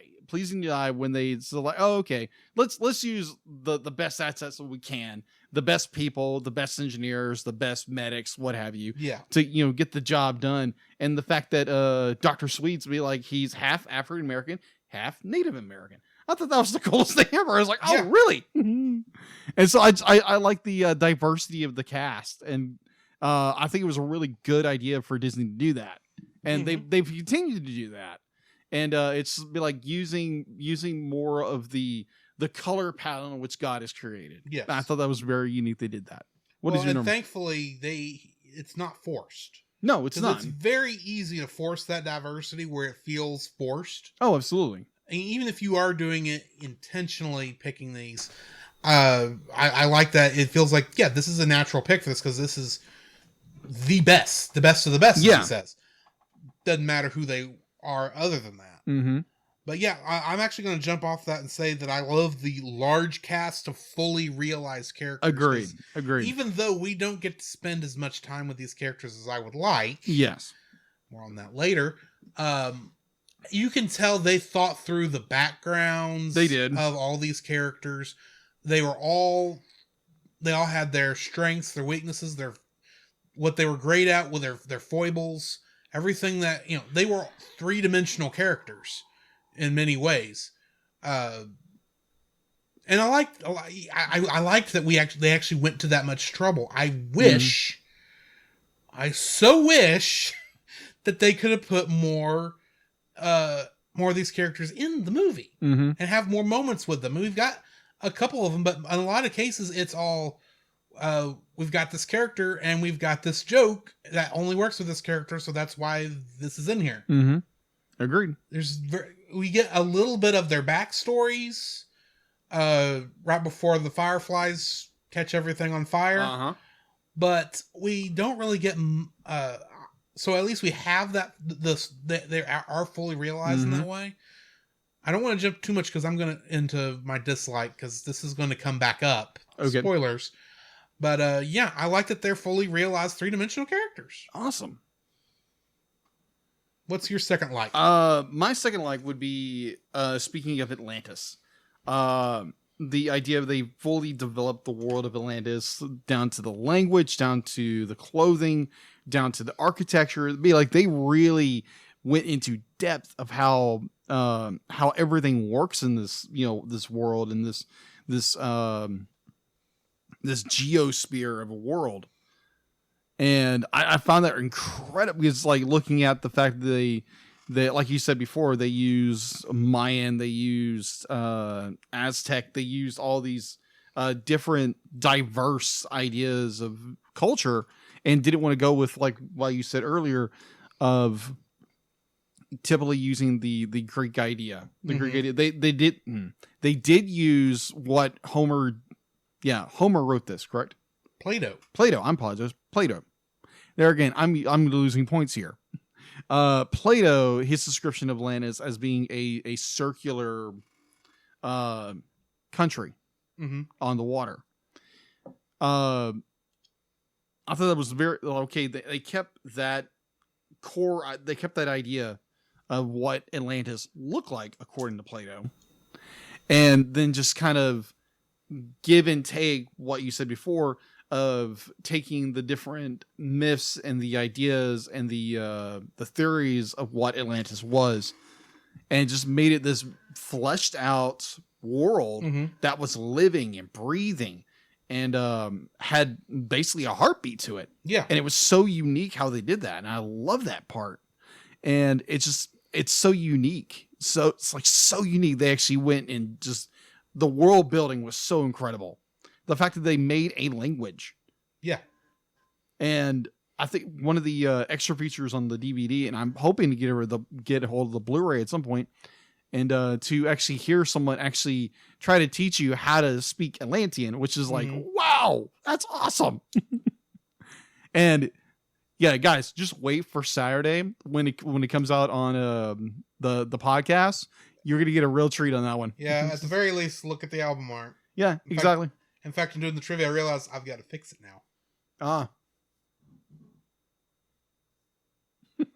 when they like, oh, okay, let's use the best assets that we can, the best people, the best engineers, the best medics, what have you, to get the job done. And the fact that Dr. Sweets be like, he's half African American, half Native American. I thought that was the coolest thing ever. I was like, oh, really? And so I like the diversity of the cast, and I think it was a really good idea for Disney to do that, and they've continued to do that. And it's be like using more of the color pattern which God has created. Yes. I thought that was very unique. They did that. Thankfully, it's not forced. No, it's not. It's very easy to force that diversity where it feels forced. Oh, absolutely. And even if you are doing it intentionally, picking these, I like that. It feels like, this is a natural pick for this because this is the best of the best. As it says, doesn't matter who they are other than that. Mm-hmm. But I'm actually going to jump off that and say that I love the large cast of fully realized characters. Agreed. Even though we don't get to spend as much time with these characters as I would like. Yes. More on that later. You can tell they thought through the backgrounds. They did. Of all these characters. They all had their strengths, their weaknesses, what they were great at, with their foibles. Everything that, they were three-dimensional characters in many ways. And I liked that they actually went to that much trouble. I so wish that they could have put more of these characters in the movie and have more moments with them. And we've got a couple of them, but in a lot of cases, it's all, we've got this character and we've got this joke that only works with this character, so that's why this is in here. Mm-hmm. Agreed. We get a little bit of their backstories right before the Fireflies catch everything on fire, but we don't really get. So at least we have that. They are fully realized in that way. I don't want to jump too much because I'm going to into my dislike because this is going to come back up. Okay. Spoilers. But I like that they're fully realized three-dimensional characters. Awesome. What's your second like? My second like would be speaking of Atlantis. the idea of they fully developed the world of Atlantis down to the language, down to the clothing, down to the architecture. It'd be like they really went into depth of how everything works in this, this world and this geosphere of a world. And I found that incredible because, like, looking at the fact that they, like you said before, they use Mayan, they used Aztec, they used all these different diverse ideas of culture, and didn't want to go with, like what you said earlier, of typically using the Greek idea. The Greek idea. They did use what Homer wrote this, correct? Plato. I apologize. Plato. There again, I'm losing points here. Plato, his description of Atlantis as being a circular country on the water. I thought that was very okay. They kept that core. They kept that idea of what Atlantis looked like according to Plato, and then just kind of give and take what you said before of taking the different myths and the ideas and the theories of what Atlantis was, and just made it this fleshed out world that was living and breathing and had basically a heartbeat to it. Yeah. And it was so unique how they did that. And I love that part. And it's so unique. So it's like so unique. They actually went and just, the world building was so incredible. The fact that they made a language. Yeah. And I think one of the extra features on the DVD, and I'm hoping to get a hold of the Blu-ray at some point, and to actually hear someone actually try to teach you how to speak Atlantean, which is like, wow, that's awesome. And yeah, guys, just wait for Saturday when it comes out on the podcast. You're gonna get a real treat on that one. Yeah, at the very least, look at the album art. Yeah, exactly. In fact, in doing the trivia, I realized I've got to fix it now.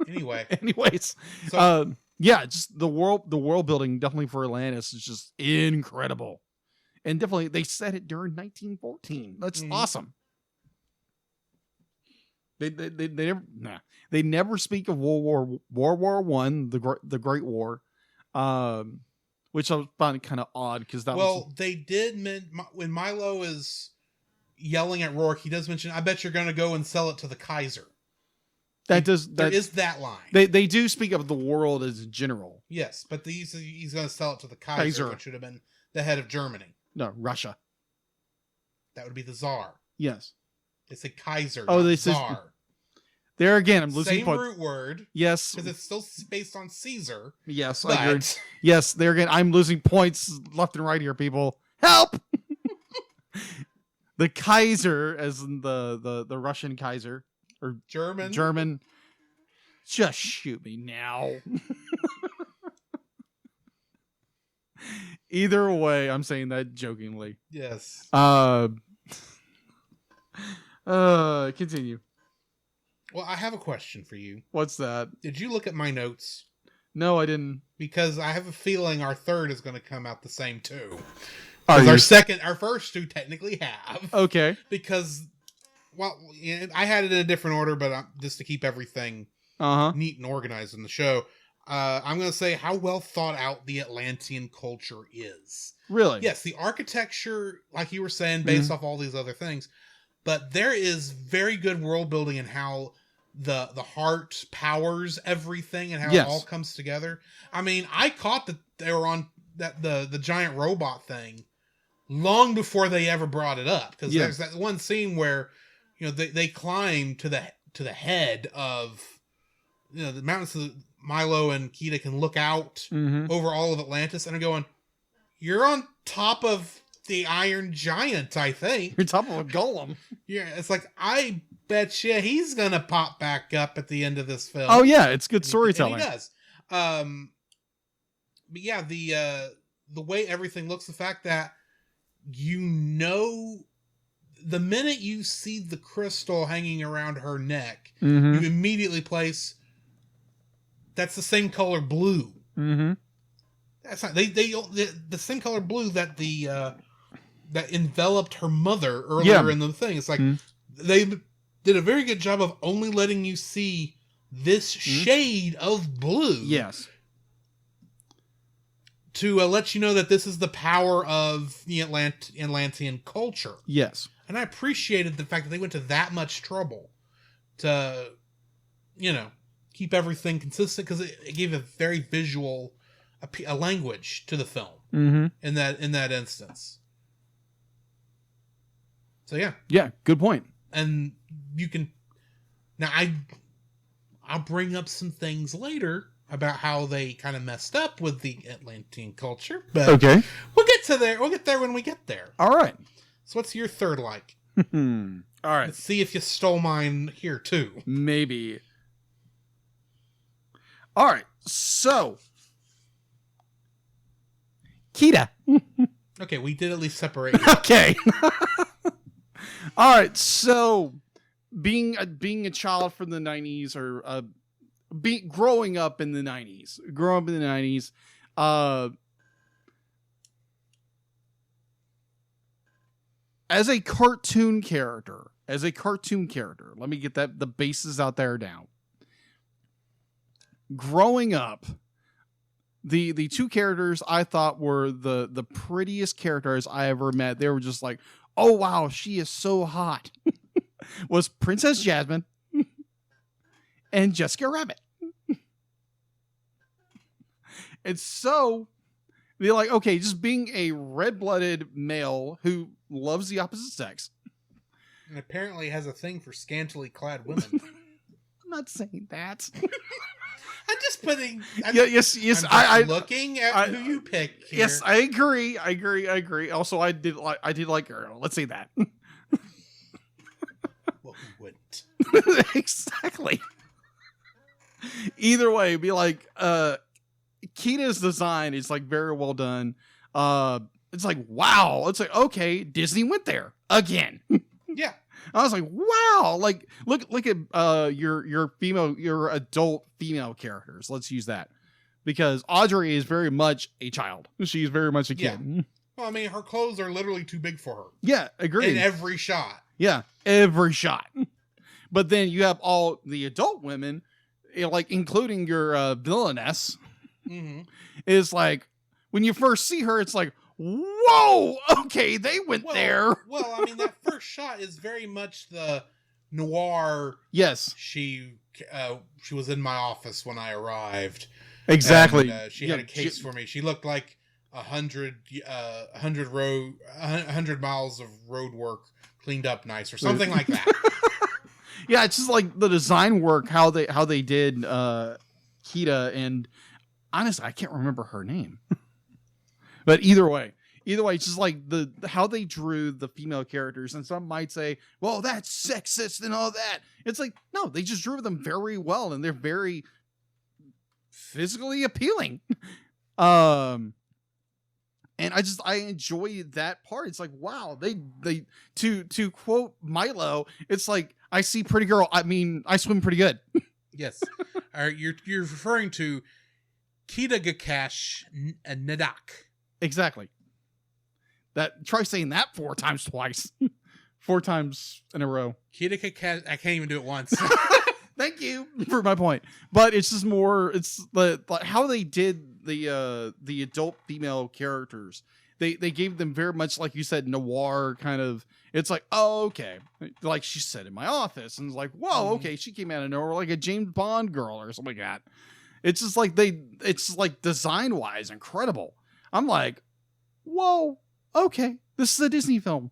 Anyways, so, yeah, just the world building definitely for Atlantis is just incredible, and definitely they set it during 1914. That's awesome. They never speak of World War One, the Great War, which I found kind of odd because they did when Milo is yelling at Rourke, he does mention, "I bet you're going to go and sell it to the Kaiser." There is that line. They do speak of the world as general. Yes, but he's going to sell it to the Kaiser, which should have been the head of Germany. No, Russia. That would be the Tsar. Yes. They say Kaiser, they Tsar. There again, I'm losing Same root word. Yes. Because it's still based on Caesar. Yes, I agree. Yes, there again, I'm losing points left and right here, people. Help! The Kaiser, as in the Russian Kaiser. Or German. Just shoot me now. Either way, I'm saying that jokingly. Yes. Continue. Well, I have a question for you. What's that? Did you look at my notes? No, I didn't. Because I have a feeling our third is going to come out the same too. Our first two technically have. Okay. Because, well, I had it in a different order, but just to keep everything neat and organized in the show, I'm going to say how well thought out the Atlantean culture is. Really? Yes, the architecture, like you were saying, based off all these other things, but there is very good world building in how the heart powers everything and how it all comes together. I mean, I caught that they were on the giant robot thing long before they ever brought it up, because there's that one scene where they climb to the head of the mountains. So Milo and Kita can look out over all of Atlantis, and are going, "You're on top of the Iron Giant, I think. You're top of a golem." Yeah, it's like, I bet you he's gonna pop back up at the end of this film. Oh yeah, it's good storytelling. And he does. But yeah, the way everything looks, the fact that the minute you see the crystal hanging around her neck, you immediately place that's the same color blue. That's not the same color blue that the that enveloped her mother earlier in the thing. It's like they did a very good job of only letting you see this shade of blue. Yes. To let you know that this is the power of the Atlantean culture. Yes. And I appreciated the fact that they went to that much trouble to, keep everything consistent, because it gave a very visual a language to the film in that instance. So yeah, good point. And you can now I'll bring up some things later about how they kind of messed up with the Atlantean culture, but okay, we'll get there when we get there. All right. So what's your third like? All right. Let's see if you stole mine here too. Maybe. All right. So, Kita. Okay, we did at least separate. Okay. All right. So, being a child from the 90s, or growing up in the 90s, as a cartoon character, let me get the bases out there now. Growing up, the two characters I thought were the prettiest characters I ever met. They were just like, oh wow, she is so hot. Was Princess Jasmine and Jessica Rabbit. And so they're like, okay, just being a red-blooded male who loves the opposite sex. And apparently has a thing for scantily clad women. I'm not saying that. I'm just putting... Yes. I'm looking at who you pick here. Yes, I agree. Also, I did like Ariel. Let's say that. Well, who wouldn't? Exactly. Either way, be like, Kita's design is like very well done. It's like, wow. It's like, okay, Disney went there again. Yeah. I was like, wow. Like, look at your adult female characters. Let's use that, because Audrey is very much a child. She's very much a kid. Yeah. Well, I mean, her clothes are literally too big for her. Yeah, agreed. In every shot. Yeah, every shot. But then you have all the adult women, like including your villainess. Mm-hmm. Is like, when you first see her, it's like, whoa, okay, they went there. Well, I mean, that first shot is very much the noir. Yes. She was in my office when I arrived. Exactly. And, she had a case for me. She looked like 100 miles of road work cleaned up nice, or something like that. Yeah, it's just like the design work, how they did Kita, and honestly, I can't remember her name. But either way, it's just like how they drew the female characters. And some might say, well, that's sexist and all that. It's like, no, they just drew them very well, and they're very physically appealing. And I enjoy that part. It's like, wow, they to quote Milo, it's like, I see pretty girl, I mean, I swim pretty good. Yes. You're referring to Kita Gakash Nadak. Exactly. Try saying that 4 times twice. 4 times in a row. Kita Gakash, I can't even do it once. Thank you for my point. But it's just more, it's how they did the adult female characters. They gave them very much, like you said, noir kind of. It's like, oh, okay, like she said in my office, and it's like, whoa, okay, she came out of nowhere, like a James Bond girl or something like that. It's just like it's like design wise incredible. I'm like, whoa, okay, this is a Disney film.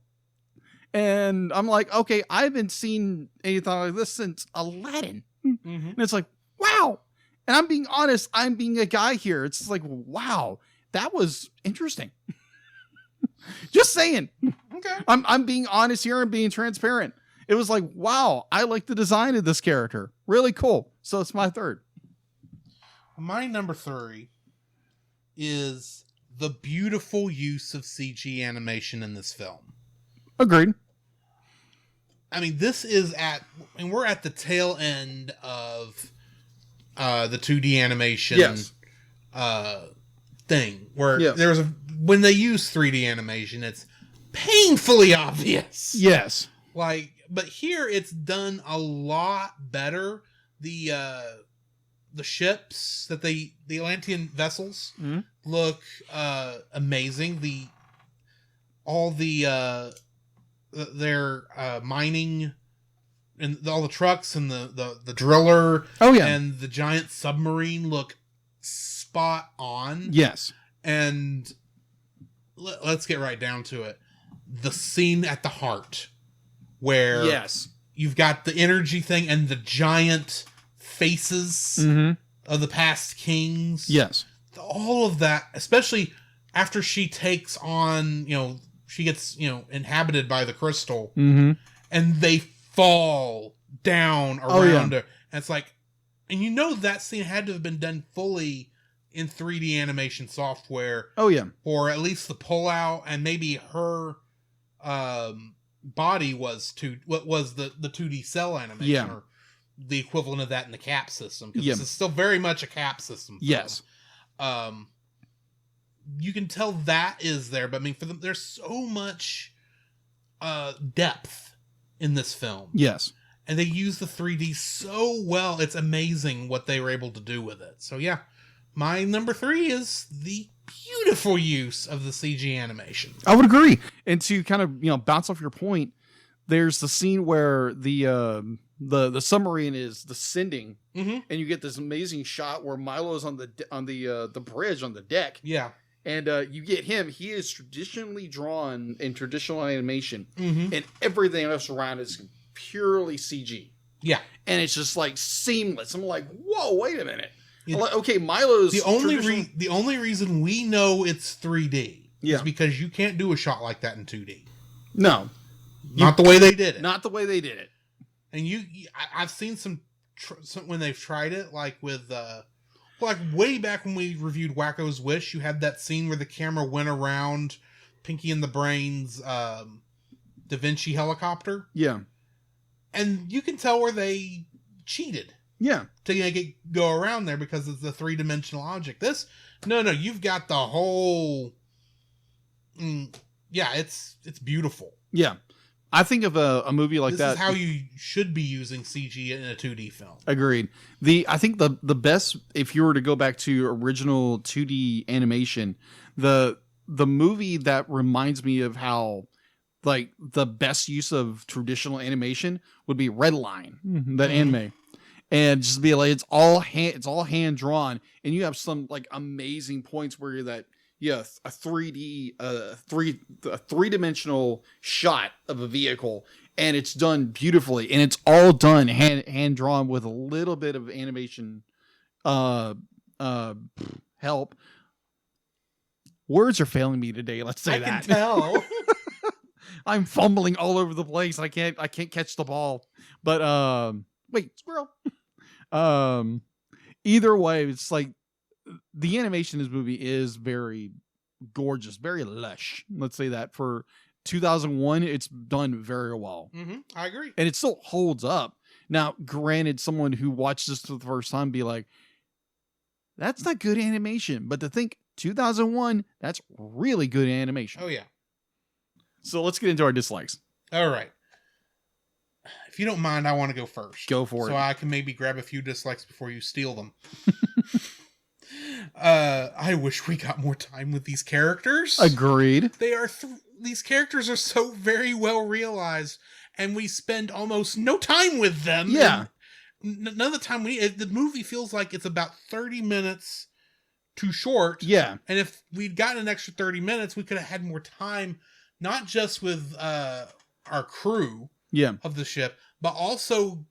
And I'm like, okay, I haven't seen anything like this since Aladdin. Mm-hmm. And it's like, wow. And I'm being honest, I'm being a guy here. It's like, wow, that was interesting. Just saying. Okay. I'm being honest here and being transparent. It was like, wow, I like the design of this character. Really cool. So it's my third. My number 3 is the beautiful use of CG animation in this film. Agreed. I mean, we're at the tail end of the 2D animation thing, where there was when they use 3D animation, it's painfully obvious. Yes. Like, but here it's done a lot better. The ships that the Atlantean vessels look amazing. Their mining and all the trucks and the driller and the giant submarine look spot on. Yes. And let's get right down to it. The scene at the heart where you've got the energy thing and the giant faces of the past kings. Yes. All of that, especially after she takes on, she gets, inhabited by the crystal and they fall down around her. And it's like, and that scene had to have been done fully in 3D animation software. Oh, yeah. Or at least the pullout, and maybe her body was the 2D cell animation. Yeah. Or the equivalent of that in the cap system. Because this is still very much a cap system. Yes. You can tell that is there, but I mean, there's so much depth in this film. Yes. And they use the 3D so well. It's amazing what they were able to do with it. So yeah, my number 3 is the beautiful use of the CG animation. I would agree. And to kind of, bounce off your point, there's the scene where the submarine is descending and you get this amazing shot where Milo's on the bridge on the deck. Yeah. And you get him. He is traditionally drawn in traditional animation, and everything else around is purely CG. Yeah, and it's just like seamless. I'm like, whoa, wait a minute. Like, okay, Milo's the only reason we know it's 3D is because you can't do a shot like that in 2D. No, not the way they did it. Not the way they did it. And I've seen some when they've tried it, like with. Like way back when we reviewed Wacko's Wish, you had that scene where the camera went around Pinky and the Brain's Da Vinci helicopter. Yeah. And you can tell where they cheated. Yeah. To make it go around there because it's a 3-dimensional object. No, you've got the whole... it's beautiful. Yeah. I think of a movie like that. This is how you should be using CG in a 2D film. Agreed. I think the best, if you were to go back to original 2D animation, the movie that reminds me of how like the best use of traditional animation would be Redline, that anime. And just be like, it's all hand drawn, and you have some like amazing points where you're a 3-dimensional shot of a vehicle, and it's done beautifully, and it's all done hand drawn with a little bit of animation help. Words are failing me today. Let's say that. I can tell. I'm fumbling all over the place. I can't catch the ball. But wait, squirrel. Either way, it's like the animation in this movie is very gorgeous, very lush. Let's say that for 2001, it's done very well. I agree. And it still holds up. Now, granted, someone who watched this for the first time be like, that's not good animation. But to think 2001, that's really good animation. Oh, yeah. So let's get into our dislikes. All right. If you don't mind, I want to go first. Go for it. So I can maybe grab a few dislikes before you steal them. I wish we got more time with these characters. Agreed. These characters are so very well realized, and we spend almost no time with them. Yeah. None of the time the movie feels like it's about 30 minutes too short. Yeah. And if we'd gotten an extra 30 minutes, we could have had more time, not just with our crew of the ship, but also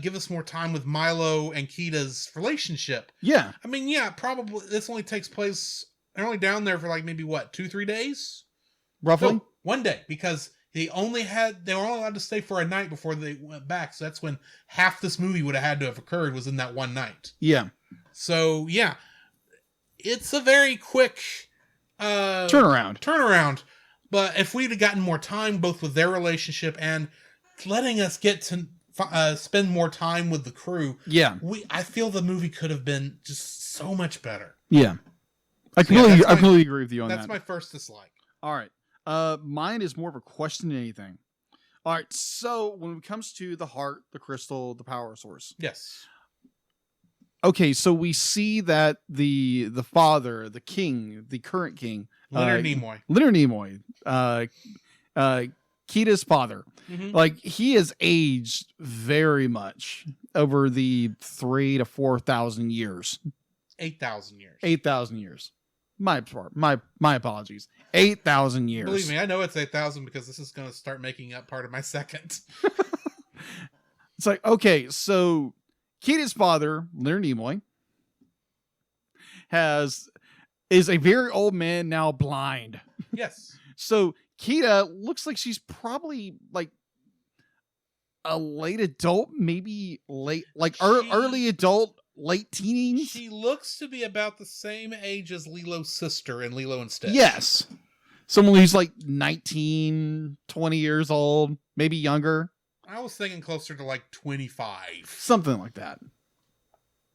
give us more time with Milo and Kita's relationship. Yeah. I mean, probably this only takes place, they're only down there for like maybe 2-3 days? Roughly? No, 1 day, because they were only allowed to stay for a night before they went back. So that's when half this movie would have had to have occurred, was in that one night. Yeah. So yeah, it's a very quick turnaround. But if we'd have gotten more time, both with their relationship and letting us get to spend more time with the crew, I feel the movie could have been just so much better. Yeah, I completely agree with you on that. That's my first dislike. All right, Mine is more of a question than anything. All right, so when it comes to the heart, the crystal, the power source. Yes. Okay, so we see that the father, the king, the current king, Leonard Nimoy, Kita's father, like he has aged very much over the 3,000 to 4,000 years. 8,000 years. 8,000 years. My apologies. 8,000 years. Believe me, I know it's 8,000 because this is going to start making up part of my second. It's like, okay, so Kita's father, Leonard Nimoy, is a very old man, now blind. Yes. So Kita looks like she's probably like a late adult, maybe early adult, late teens. She looks to be about the same age as Lilo's sister in Lilo and Stitch. Yes. Someone who's like 19, 20 years old, maybe younger. I was thinking closer to like 25. Something like that.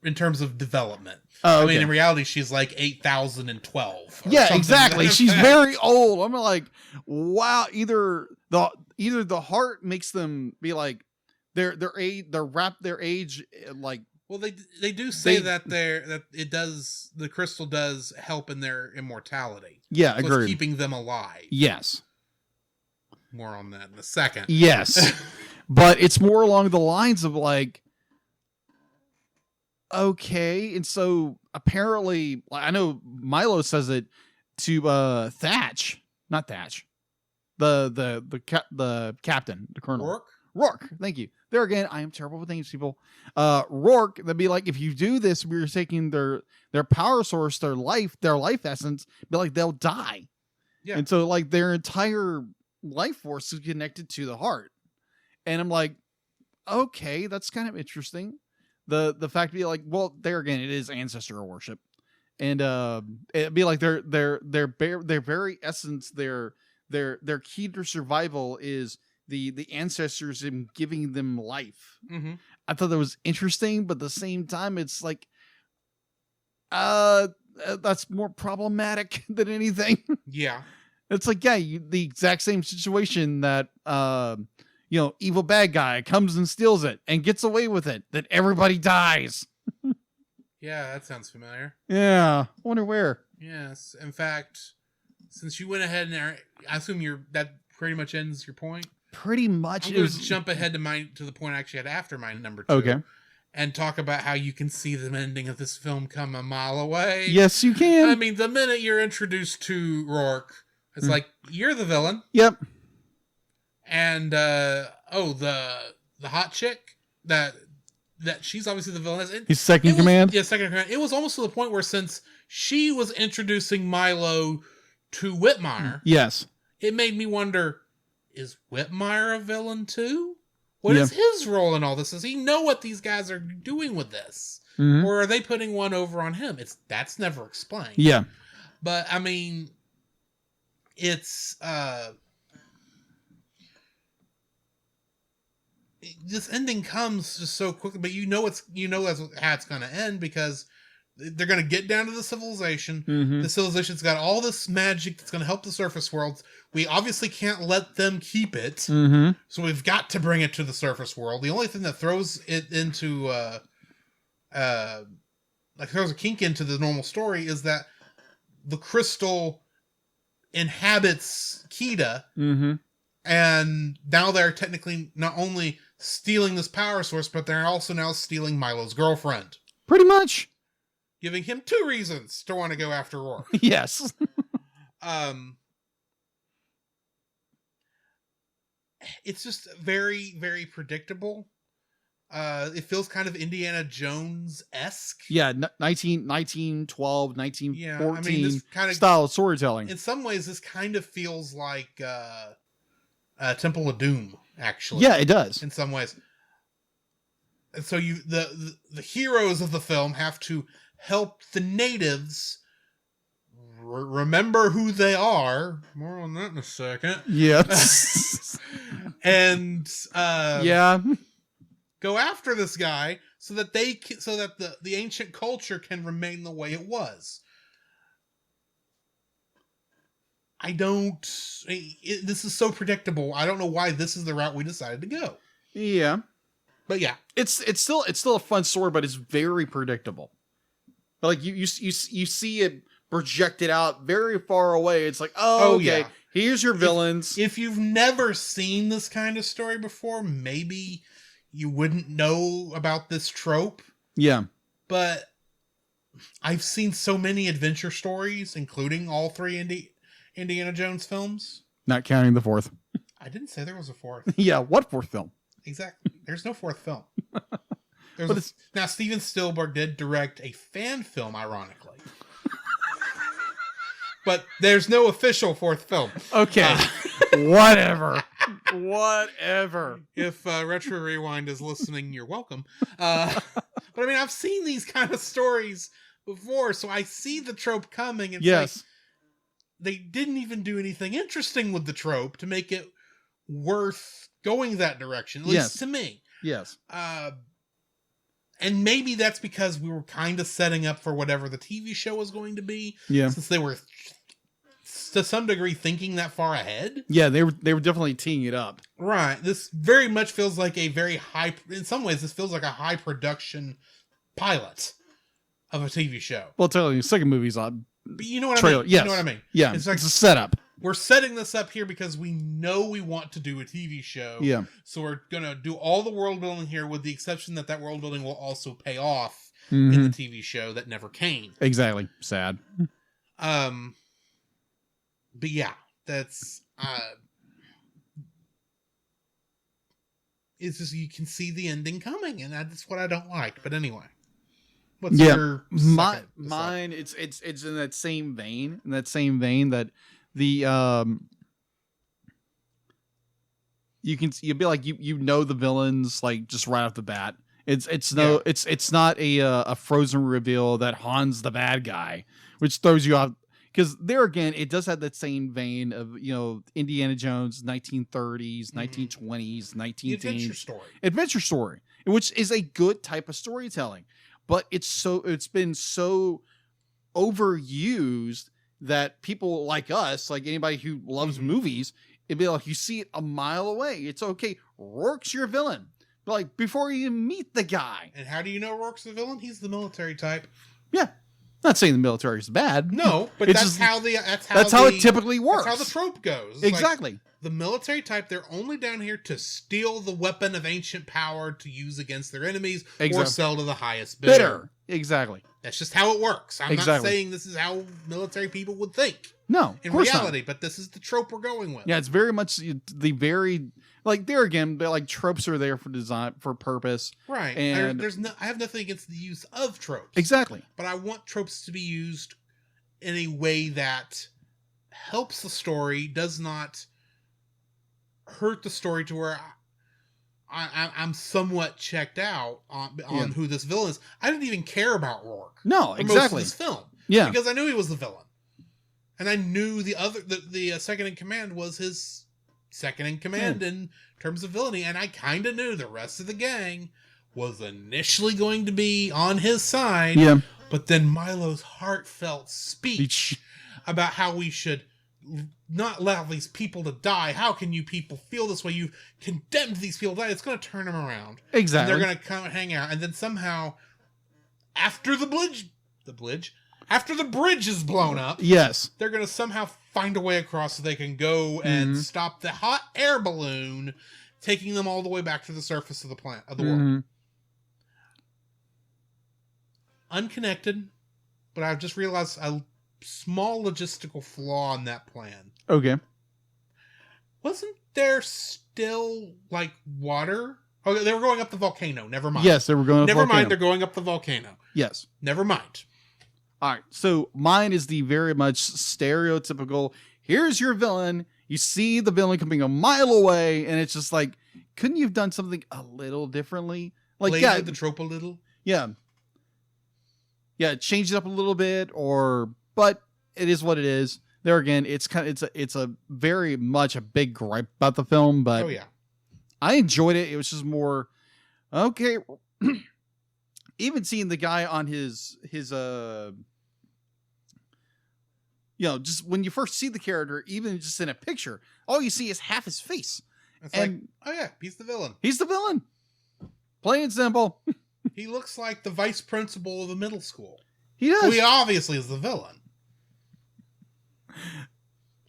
In terms of development. Oh, okay. I mean, in reality, she's like 8,00012. Yeah, exactly. She's very old. I'm like, wow. Either the heart makes them be like their age like. Well, they do say that the crystal does help in their immortality. Yeah, so agreed. It's keeping them alive. Yes. More on that in a second. Yes. But it's more along the lines of like, okay, and so apparently, I know Milo says it to Thatch, not Thatch, the captain, the colonel. Rourke. Thank you. There again, I am terrible with names, people. Rourke, they'd be like, if you do this, we're taking their power source, their life essence, be like they'll die. Yeah. And so like their entire life force is connected to the heart. And I'm like, okay, that's kind of interesting. The fact to be like, well, there again, it is ancestor worship, and it'd be like their very essence, their key to survival is the ancestors in giving them life. Mm-hmm. I thought that was interesting, but at the same time, it's like, that's more problematic than anything. Yeah, it's like, yeah, the exact same situation that evil bad guy comes and steals it and gets away with it, that everybody dies. Yeah, that sounds familiar. Yeah, I wonder where. Yes, in fact, since you went ahead and I assume that pretty much ends your point. Pretty much. I'm going to jump ahead to the point I actually had after my number 2. Okay. And talk about how you can see the ending of this film come a mile away. Yes, you can. I mean, the minute you're introduced to Rourke, it's like, you're the villain. Yep. And the hot chick that she's obviously the villain. His second command. Yeah, second command. It was almost to the point where since she was introducing Milo to Whitmire, yes, it made me wonder: is Whitmire a villain too? What is his role in all this? Does he know what these guys are doing with this, or are they putting one over on him? That's never explained. Yeah, but I mean, it's this ending comes just so quickly, but that's how it's going to end, because they're going to get down to the civilization. Mm-hmm. The civilization's got all this magic that's going to help the surface world. We obviously can't let them keep it, so we've got to bring it to the surface world. The only thing that throws it into throws a kink into the normal story is that the crystal inhabits Kita, and now they're technically not only stealing this power source, but they're also now stealing Milo's girlfriend. Pretty much. Giving him 2 reasons to want to go after Rourke. Yes. It's just very, very predictable. It feels kind of Indiana Jones-esque. Yeah, 1912, 1914 yeah, I mean, this kind of style of storytelling. In some ways, this kind of feels like Temple of Doom, actually. Yeah, it does. In some ways. And so the heroes of the film have to help the natives remember who they are. More on that in a second. Yeah. And yeah, go after this guy so that the ancient culture can remain the way it was. I don't. This is so predictable. I don't know why this is the route we decided to go. Yeah, but yeah, it's still a fun story, but it's very predictable. But like you see it projected out very far away. It's like, oh okay, yeah. Here's your villains. If you've never seen this kind of story before, maybe you wouldn't know about this trope. Yeah, but I've seen so many adventure stories, including all 3 Indiana Jones films. Not counting the 4th. I didn't say there was a 4th. Yeah, what 4th film? Exactly. There's no 4th film. Now, Steven Spielberg did direct a fan film, ironically. But there's no official 4th film. Okay. Whatever. Whatever. If Retro Rewind is listening, you're welcome. But I mean, I've seen these kind of stories before, so I see the trope coming. And yes. Like, they didn't even do anything interesting with the trope to make it worth going that direction, at least to me. Yes. And maybe that's because we were kind of setting up for whatever the TV show was going to be. Yeah. Since they were, to some degree, thinking that far ahead. Yeah, they were definitely teeing it up. Right. This very much feels like a very high, in some ways, this feels like a high production pilot of a TV show. Well, tell you, second movie's on. But you know what trailer. I mean? Yes. You know what I mean? Yeah. It's like it's a setup. We're setting this up here because we know we want to do a TV show. Yeah. So we're going to do all the world building here with the exception that world building will also pay off mm-hmm. in the TV show that never came. Exactly. Sad. But yeah, that's, it's just, you can see the ending coming and that's what I don't like. But anyway. What's your mine? It's in that same vein. That the you'll be like you know the villains like just right off the bat. It's not a frozen reveal that Han's the bad guy, which throws you off. Because there again, it does have that same vein of Indiana Jones, 1930s, 1920s, 1910s adventure story, which is a good type of storytelling. But it's been so overused that people like us, like anybody who loves movies, it'd be like you see it a mile away. It's okay. Rourke's your villain. But like before you meet the guy. And how do you know Rourke's the villain? He's the military type. Yeah. Not saying the military is bad. No, but that's how it typically works. That's how the trope goes. Exactly. Like, the military type, they're only down here to steal the weapon of ancient power to use against their enemies or sell to the highest bidder. Exactly. That's just how it works. I'm not saying this is how military people would think. No, in reality, but this is the trope we're going with. Yeah, it's very much the very like there again. They're like tropes are there for design for purpose, right? And I have nothing against the use of tropes. Exactly, but I want tropes to be used in a way that helps the story, does not hurt the story to where I'm somewhat checked out on who this villain is. I didn't even care about Rourke. No, exactly. Most of this film, yeah, because I knew he was the villain, and I knew the second in command was his second in command in terms of villainy, and I kind of knew the rest of the gang was initially going to be on his side. Yeah, but then Milo's heartfelt speech about how we should not allow these people to die. How can you people feel this way? You've condemned these people to die. It's going to turn them around. Exactly. And they're going to come hang out. And then somehow, after the bridge is blown up, yes, they're going to somehow find a way across so they can go and stop the hot air balloon, taking them all the way back to the surface of the world. Unconnected, but I've just realized a small logistical flaw in that plan. Okay. Wasn't there still like water? Oh, they were going up the volcano. Never mind. Yes, they were going up the volcano. Never mind, they're going up the volcano. Yes. Never mind. All right. So mine is the very much stereotypical, here's your villain. You see the villain coming a mile away, and it's just like, couldn't you have done something a little differently? Like, played with the trope a little? Yeah. Yeah, change it up a little bit, but it is what it is. There again, it's a very much a big gripe about the film, but I enjoyed it. It was just more okay. Even seeing the guy on his just when you first see the character, even just in a picture, all you see is half his face. It's like, oh yeah, he's the villain. He's the villain. Plain and simple. He looks like the vice principal of a middle school. He does. So he obviously is the villain.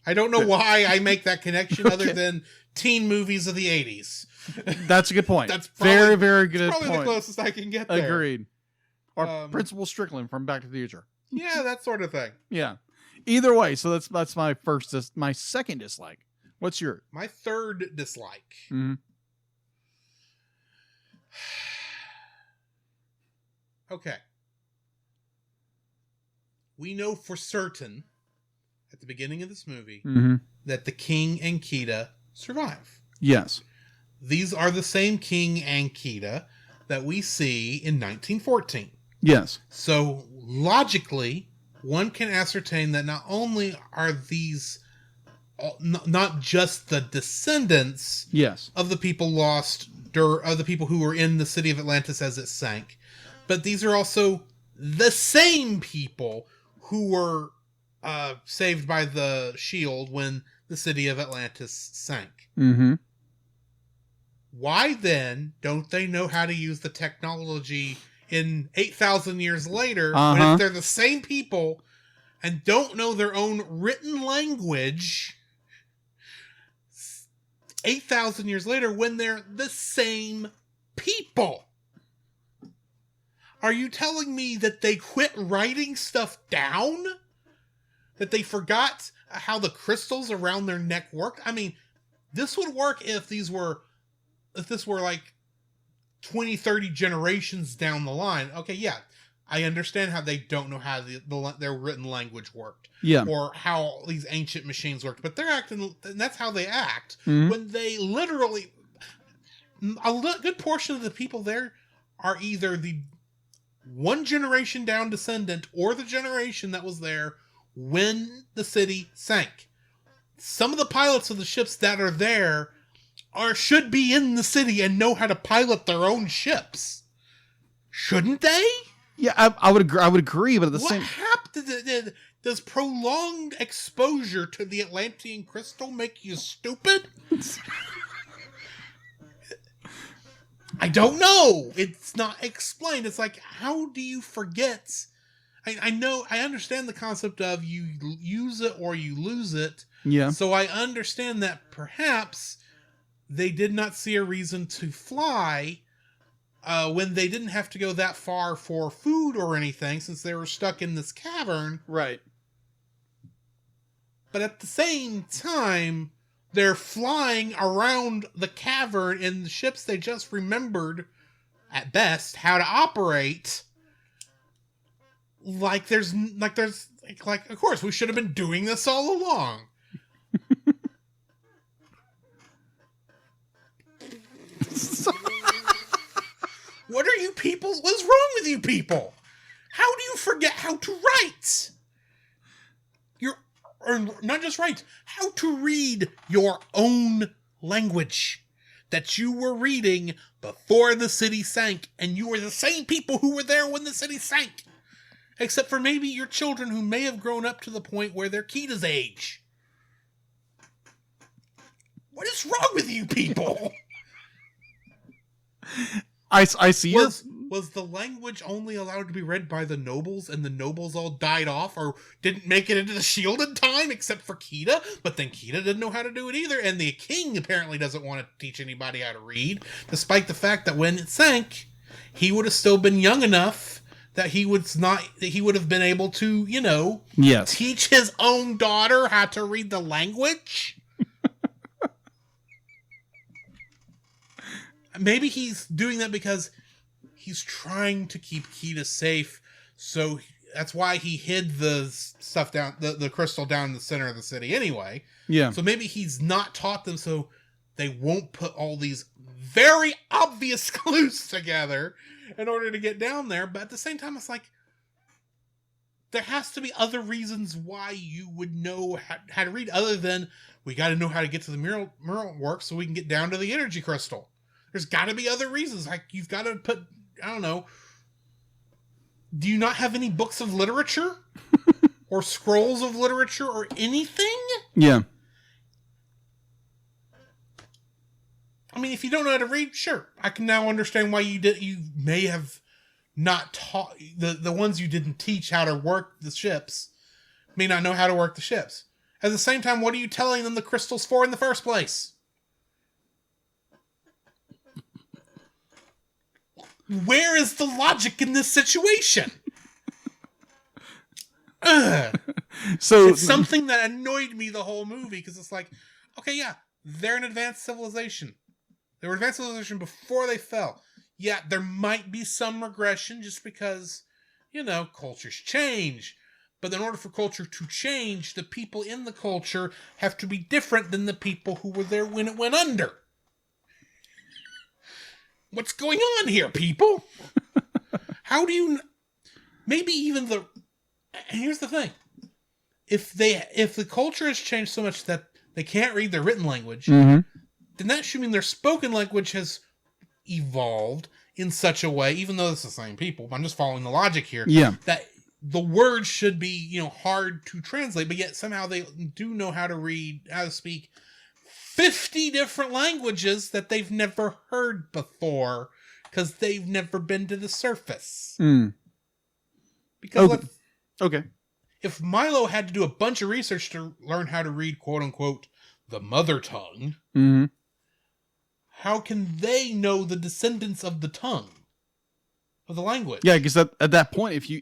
I don't know why I make that connection other than teen movies of the 80s. That's a good point. That's probably, very, very good probably point. the closest I can get there. Agreed. Or Principal Strickland from Back to the Future. Yeah, that sort of thing. Yeah. Either way, so that's my my second dislike. What's your? My third dislike. Mm-hmm. Okay. We know for certain at the beginning of this movie that the King and Kida survive. Yes. These are the same King and Kida that we see in 1914. Yes. So logically, one can ascertain that not only are these not just the descendants of the people lost, of the people who were in the city of Atlantis as it sank, but these are also the same people who were saved by the shield when the city of Atlantis sank. Mm-hmm. Why then don't they know how to use the technology in 8,000 years later when if they're the same people and don't know their own written language 8,000 years later when they're the same people? Are you telling me that they quit writing stuff down? That they forgot how the crystals around their neck worked? I mean, this would work if this were like 20, 30 generations down the line. Okay, yeah. I understand how they don't know how their written language worked. Yeah. Or how these ancient machines worked. But they're acting, and that's how they act. Mm-hmm. When they literally, good portion of the people there are either the one generation down descendant or the generation that was there when the city sank. Some of the pilots of the ships that are there should be in the city and know how to pilot their own ships. Shouldn't they? Yeah, I would agree, but at the same... What happened? Does prolonged exposure to the Atlantean crystal make you stupid? I don't know. It's not explained. It's like, how do you forget? I know, I understand the concept of you use it or you lose it. Yeah. So I understand that perhaps they did not see a reason to fly when they didn't have to go that far for food or anything since they were stuck in this cavern. Right. But at the same time, they're flying around the cavern in the ships they just remembered, at best, how to operate. Like of course, we should have been doing this all along. What are you people? What's wrong with you people? How do you forget how to write? Or not just write, how to read your own language that you were reading before the city sank, and you were the same people who were there when the city sank. Except for maybe your children who may have grown up to the point where they're Kita's age. What is wrong with you people? I see. Was the language only allowed to be read by the nobles, and the nobles all died off or didn't make it into the shield in time, except for Kita? But then Kita didn't know how to do it either, and the king apparently doesn't want to teach anybody how to read, despite the fact that when it sank, he would have still been young enough that he would have been able to, yes, teach his own daughter how to read the language. Maybe he's doing that because he's trying to keep Kita safe, so that's why he hid the stuff down, the crystal down in the center of the city anyway. Yeah. So maybe he's not taught them so they won't put all these very obvious clues together in order to get down there. But at the same time, it's like, there has to be other reasons why you would know how to read, other than we got to know how to get to the mural work so we can get down to the energy crystal. There's got to be other reasons. Like, you've got to put, I don't know. Do you not have any books of literature? or scrolls of literature or anything. Yeah. I mean, if you don't know how to read, sure, I can now understand why you may have not taught the ones you didn't teach how to work the ships may not know how to work the ships. At the same time, what are you telling them the crystals for in the first place? Where is the logic in this situation? So it's something that annoyed me the whole movie, because it's like, okay, yeah, they're an advanced civilization. They were advanced civilization before they fell. Yeah, there might be some regression just because, cultures change. But in order for culture to change, the people in the culture have to be different than the people who were there when it went under. What's going on here, people? How do you... Maybe even the... And here's the thing. If the culture has changed so much that they can't read their written language, then that should mean their spoken language has evolved in such a way, even though it's the same people, I'm just following the logic here, that the words should be, hard to translate, but yet somehow they do know how to read, how to speak 50 different languages that they've never heard before because they've never been to the surface. Because if Milo had to do a bunch of research to learn how to read, quote unquote, the mother tongue, how can they know the descendants of the tongue of the language? Yeah, because at that point, if you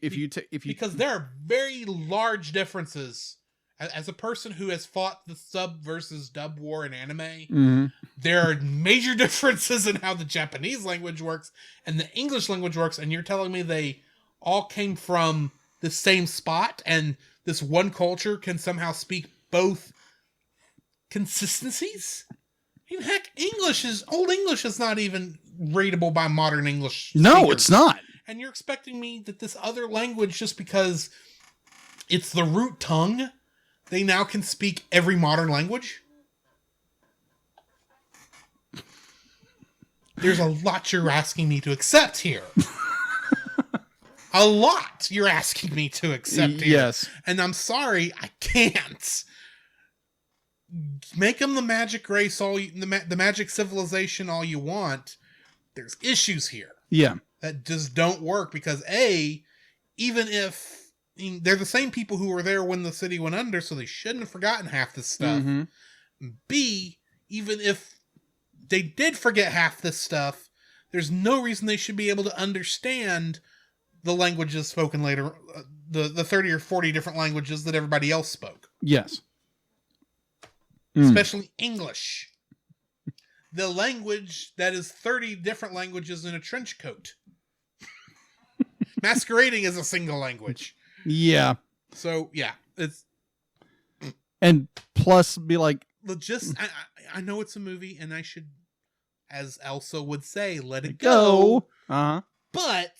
because there are very large differences. As a person who has fought the sub versus dub war in anime, there are major differences in how the Japanese language works and the English language works, and you're telling me they all came from the same spot, and this one culture can somehow speak both consistencies? I mean, heck, Old English is not even readable by modern English speakers. No, it's not. And you're expecting me that this other language, just because it's the root tongue, they now can speak every modern language? There's a lot you're asking me to accept here. A lot you're asking me to accept here. Yes. And I'm sorry, I can't. Make them the magic race, the magic civilization all you want. There's issues here. Yeah. That just don't work because even if they're the same people who were there when the city went under, so they shouldn't have forgotten half this stuff. B, even if they did forget half this stuff, there's no reason they should be able to understand the languages spoken later, the 30 or 40 different languages that everybody else spoke. Yes. Especially English. The language that is 30 different languages in a trench coat. Masquerading as a single language. Yeah. So, yeah. It's... And plus, be like... I know it's a movie, and I should, as Elsa would say, let it go. Uh-huh. But...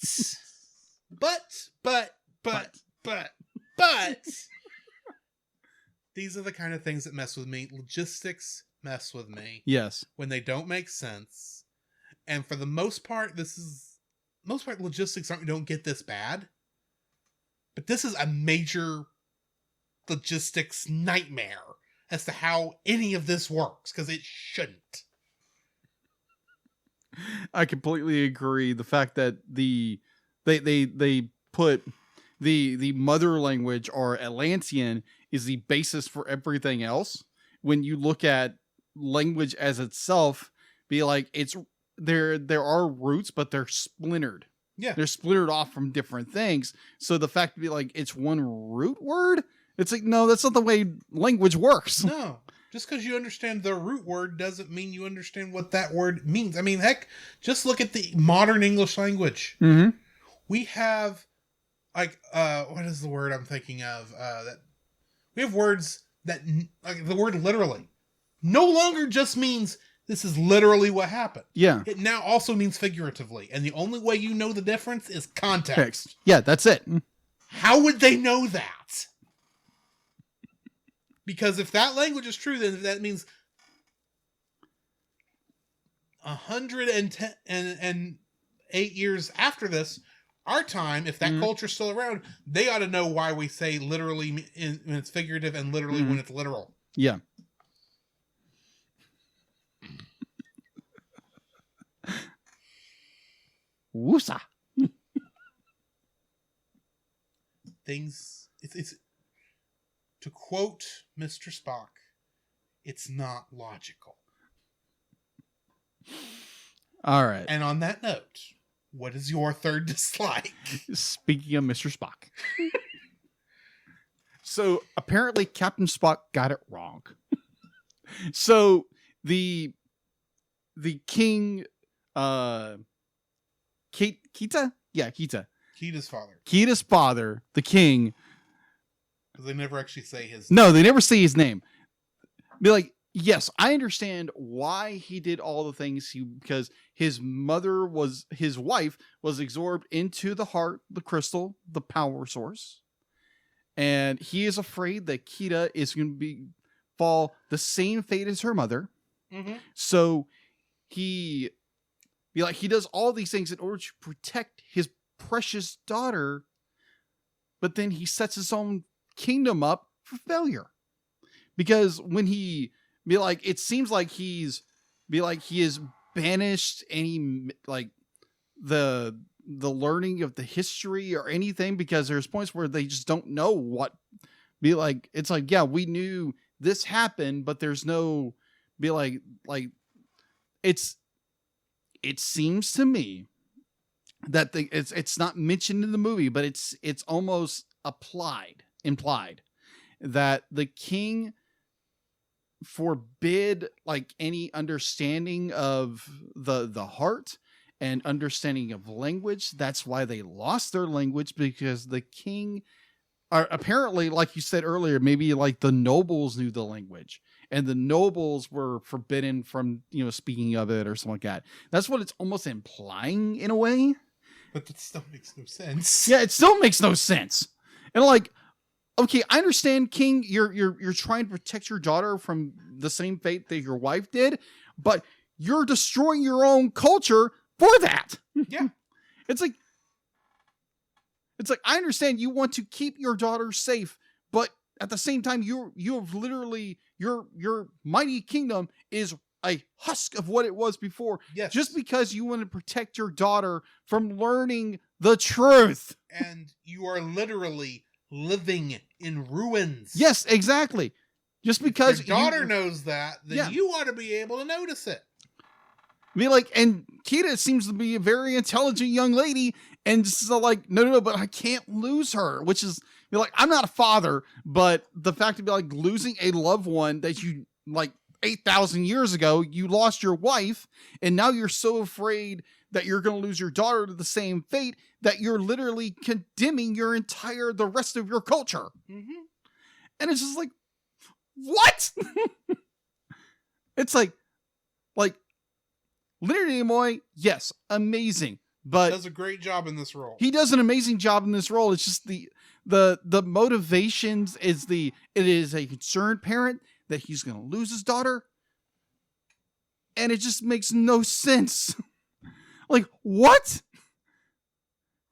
These are the kind of things that mess with me. Logistics mess with me. Yes. When they don't make sense. And for the most part, logistics don't get this bad. But this is a major logistics nightmare as to how any of this works, because it shouldn't. I completely agree. The fact that they put the mother language or Atlantean is the basis for everything else. When you look at language as itself, be like, there are roots, but they're splintered. Yeah. They're splintered off from different things. So the fact to be like, it's one root word, it's like, no, that's not the way language works. No. Just because you understand the root word doesn't mean you understand what that word means. I mean, heck, just look at the modern English language. We have, like, what is the word I'm thinking of? That we have words that, like, the word literally no longer just means this is literally what happened. Yeah. It now also means figuratively. And the only way you know the difference is context. Yeah, that's it. How would they know that? Because if that language is true, then that means 108 years after this, our time, if that culture's still around, they ought to know why we say literally when it's figurative and literally when it's literal. Yeah. Woosa. Things, it's to quote Mr. Spock, it's not logical. All right. And on that note, what is your third dislike? Speaking of Mr. Spock. So apparently Captain Spock got it wrong. So the king, Kita? Yeah, Kita. Kita's father. Kita's father, the king. Because they never actually say his No, they never say his name. Be like, yes, I understand why he did all the things because his wife was absorbed into the heart, the crystal, the power source. And he is afraid that Kita is going to fall the same fate as her mother. Mm-hmm. So he does all these things in order to protect his precious daughter, but then he sets his own kingdom up for failure. Because when it seems like he is banished any the learning of the history or anything, because there's points where they just don't know what it's like, yeah, we knew this happened, but there's no it seems to me that it's not mentioned in the movie, but it's almost implied that the king forbid any understanding of the heart and understanding of language. That's why they lost their language, because the king apparently, like you said earlier, maybe the nobles knew the language and the nobles were forbidden from speaking of it or something like that. That's what it's almost implying in a way. But that still makes no sense. Yeah, it still makes no sense. And okay, I understand, King, you're trying to protect your daughter from the same fate that your wife did, but you're destroying your own culture for that. Yeah. It's like I understand you want to keep your daughter safe, but at the same time, you have literally your mighty kingdom is a husk of what it was before. Yes. Just because you want to protect your daughter from learning the truth. And you are literally living in ruins. Yes, exactly. Just because your daughter knows that, then you ought to be able to notice it. And Kita seems to be a very intelligent young lady, and just no, but I can't lose her, which is I'm not a father, but the fact to be losing a loved one that you 8,000 years ago, you lost your wife, and now you're so afraid that you're going to lose your daughter to the same fate that you're literally condemning the rest of your culture. Mm-hmm. And it's just what? It's Leonard Nimoy, yes, amazing, but does a great job in this role. He does an amazing job in this role. It's just the motivations it is a concerned parent that he's going to lose his daughter, and it just makes no sense. What?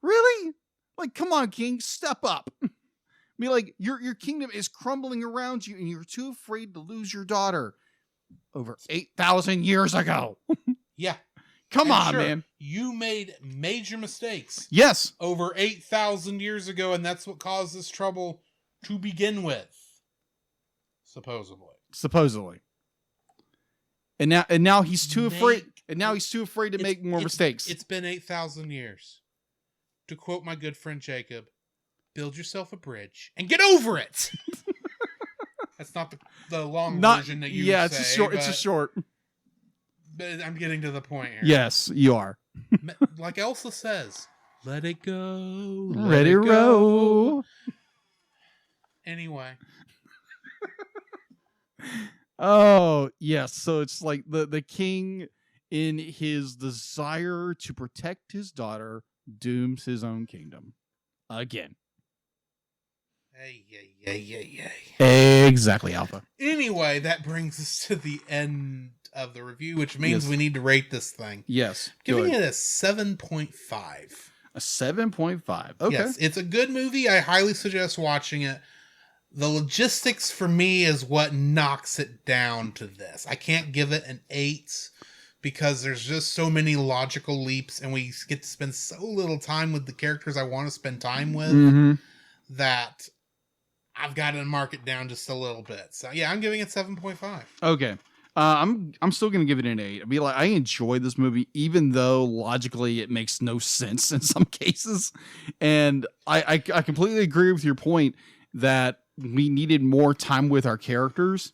Really? Come on, King, step up. Your kingdom is crumbling around you, and you're too afraid to lose your daughter over 8,000 years ago. Yeah. Come on, man. You made major mistakes. Yes. Over 8,000 years ago, and that's what caused this trouble to begin with. Supposedly. And now he's too afraid. And now he's too afraid to make more mistakes. It's been 8,000 years. To quote my good friend Jacob, build yourself a bridge and get over it. That's not the long version that you say. Yeah, it's a short. But I'm getting to the point here. Yes, you are. Like Elsa says, let it go. Let it roll. Anyway. Oh, yes. So it's the king, in his desire to protect his daughter, dooms his own kingdom. Again. Hey. Exactly, Alpha. Anyway, that brings us to the end of the review, which means we need to rate this thing. Yes. Giving it a 7.5. A 7.5. Okay. Yes, it's a good movie. I highly suggest watching it. The logistics for me is what knocks it down to this. I can't give it an 8 because there's just so many logical leaps and we get to spend so little time with the characters I want to spend time with that I've got to mark it down just a little bit. So yeah, I'm giving it 7.5. Okay. I'm still gonna give it an 8. I enjoy this movie, even though logically it makes no sense in some cases. And I completely agree with your point that we needed more time with our characters.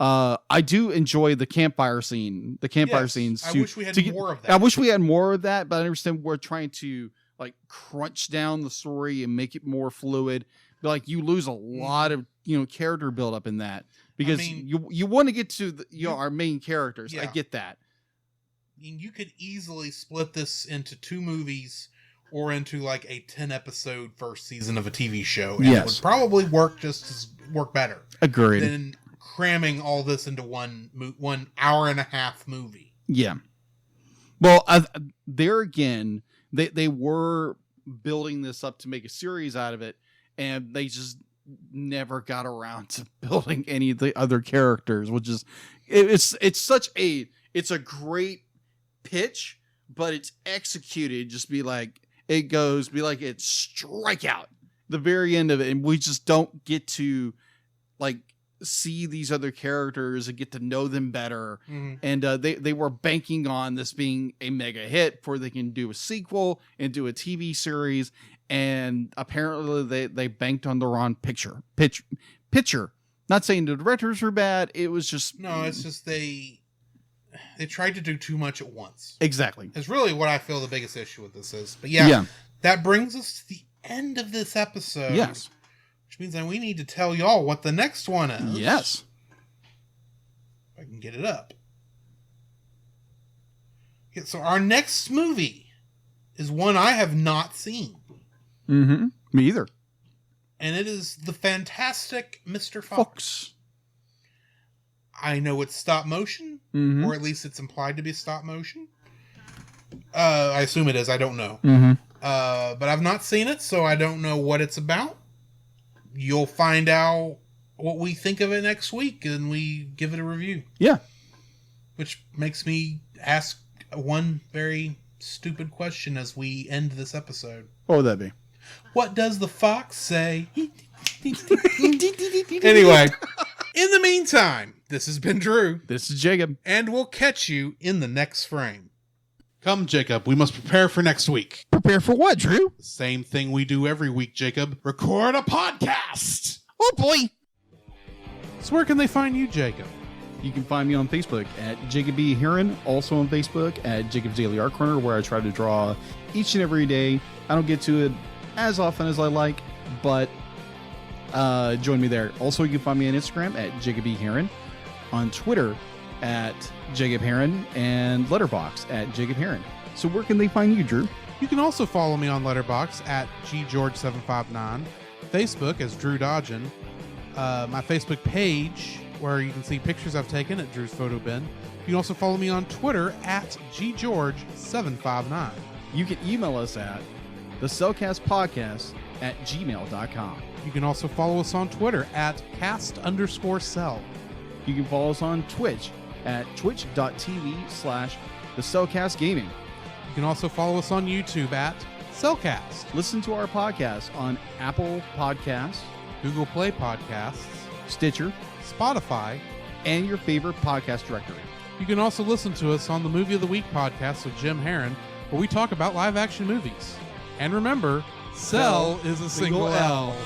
I do enjoy the campfire scene. The campfire scenes. I wish we had more of that. I wish we had more of that, but I understand we're trying to like crunch down the story and make it more fluid. But like you lose a lot of character buildup in that. Because you want to get to our main characters. Yeah. I get that. You could easily split this into 2 movies or into like a 10-episode first season of a TV show. And it would probably work better. Agreed. Than cramming all this into 1 hour and a half movie. Yeah. Well, there again, they were building this up to make a series out of it, and they just never got around to building any of the other characters, which is it's a great pitch, but it's executed it's strikeout the very end of it, and we just don't get to like see these other characters and get to know them better. And they were banking on this being a mega hit before they can do a sequel and do a TV series. And apparently they banked on the wrong picture. Not saying the directors were bad. It was just it's just they tried to do too much at once. Exactly. It's really what I feel the biggest issue with this is. But that brings us to the end of this episode. Yes. Which means that we need to tell y'all what the next one is. Yes. If I can get it up. Yeah, so our next movie is one I have not seen. Me either. And it is The Fantastic Mr. Fox. I know it's stop motion, or at least it's implied to be stop motion. I assume it is. I don't know. But I've not seen it, so I don't know what it's about. You'll find out what we think of it next week, and we give it a review. Yeah. Which makes me ask one very stupid question as we end this episode. What would that be? What does the fox say? Anyway, in the meantime, this has been Drew. This is Jacob. And we'll catch you in the next frame. Come, Jacob. We must prepare for next week. Prepare for what, Drew? The same thing we do every week, Jacob. Record a podcast. Oh, boy. So where can they find you, Jacob? You can find me on Facebook at Jacob B. Heron. Also on Facebook at Jacob's Daily Art Corner, where I try to draw each and every day. I don't get to it as often as I like, but join me there. Also, you can find me on Instagram at Jacob B. Heron, on Twitter at Jacob Heron, and Letterboxd at Jacob Heron. So where can they find you, Drew? You can also follow me on Letterboxd at GGeorge759, Facebook as Drew Dodgen, my Facebook page where you can see pictures I've taken at Drew's Photo Bin. You can also follow me on Twitter at GGeorge759. You can email us at thecellcastpodcast@gmail.com. You can also follow us on Twitter at cast_cell. You can follow us on Twitch at twitch.tv/thecellcastgaming. You can also follow us on YouTube at Cellcast. Listen to our podcast on Apple Podcasts, Google Play Podcasts, Stitcher, Spotify, and your favorite podcast directory. You can also listen to us on the Movie of the Week podcast with Jim Heron, where we talk about live action movies. And remember, Cell is a single L.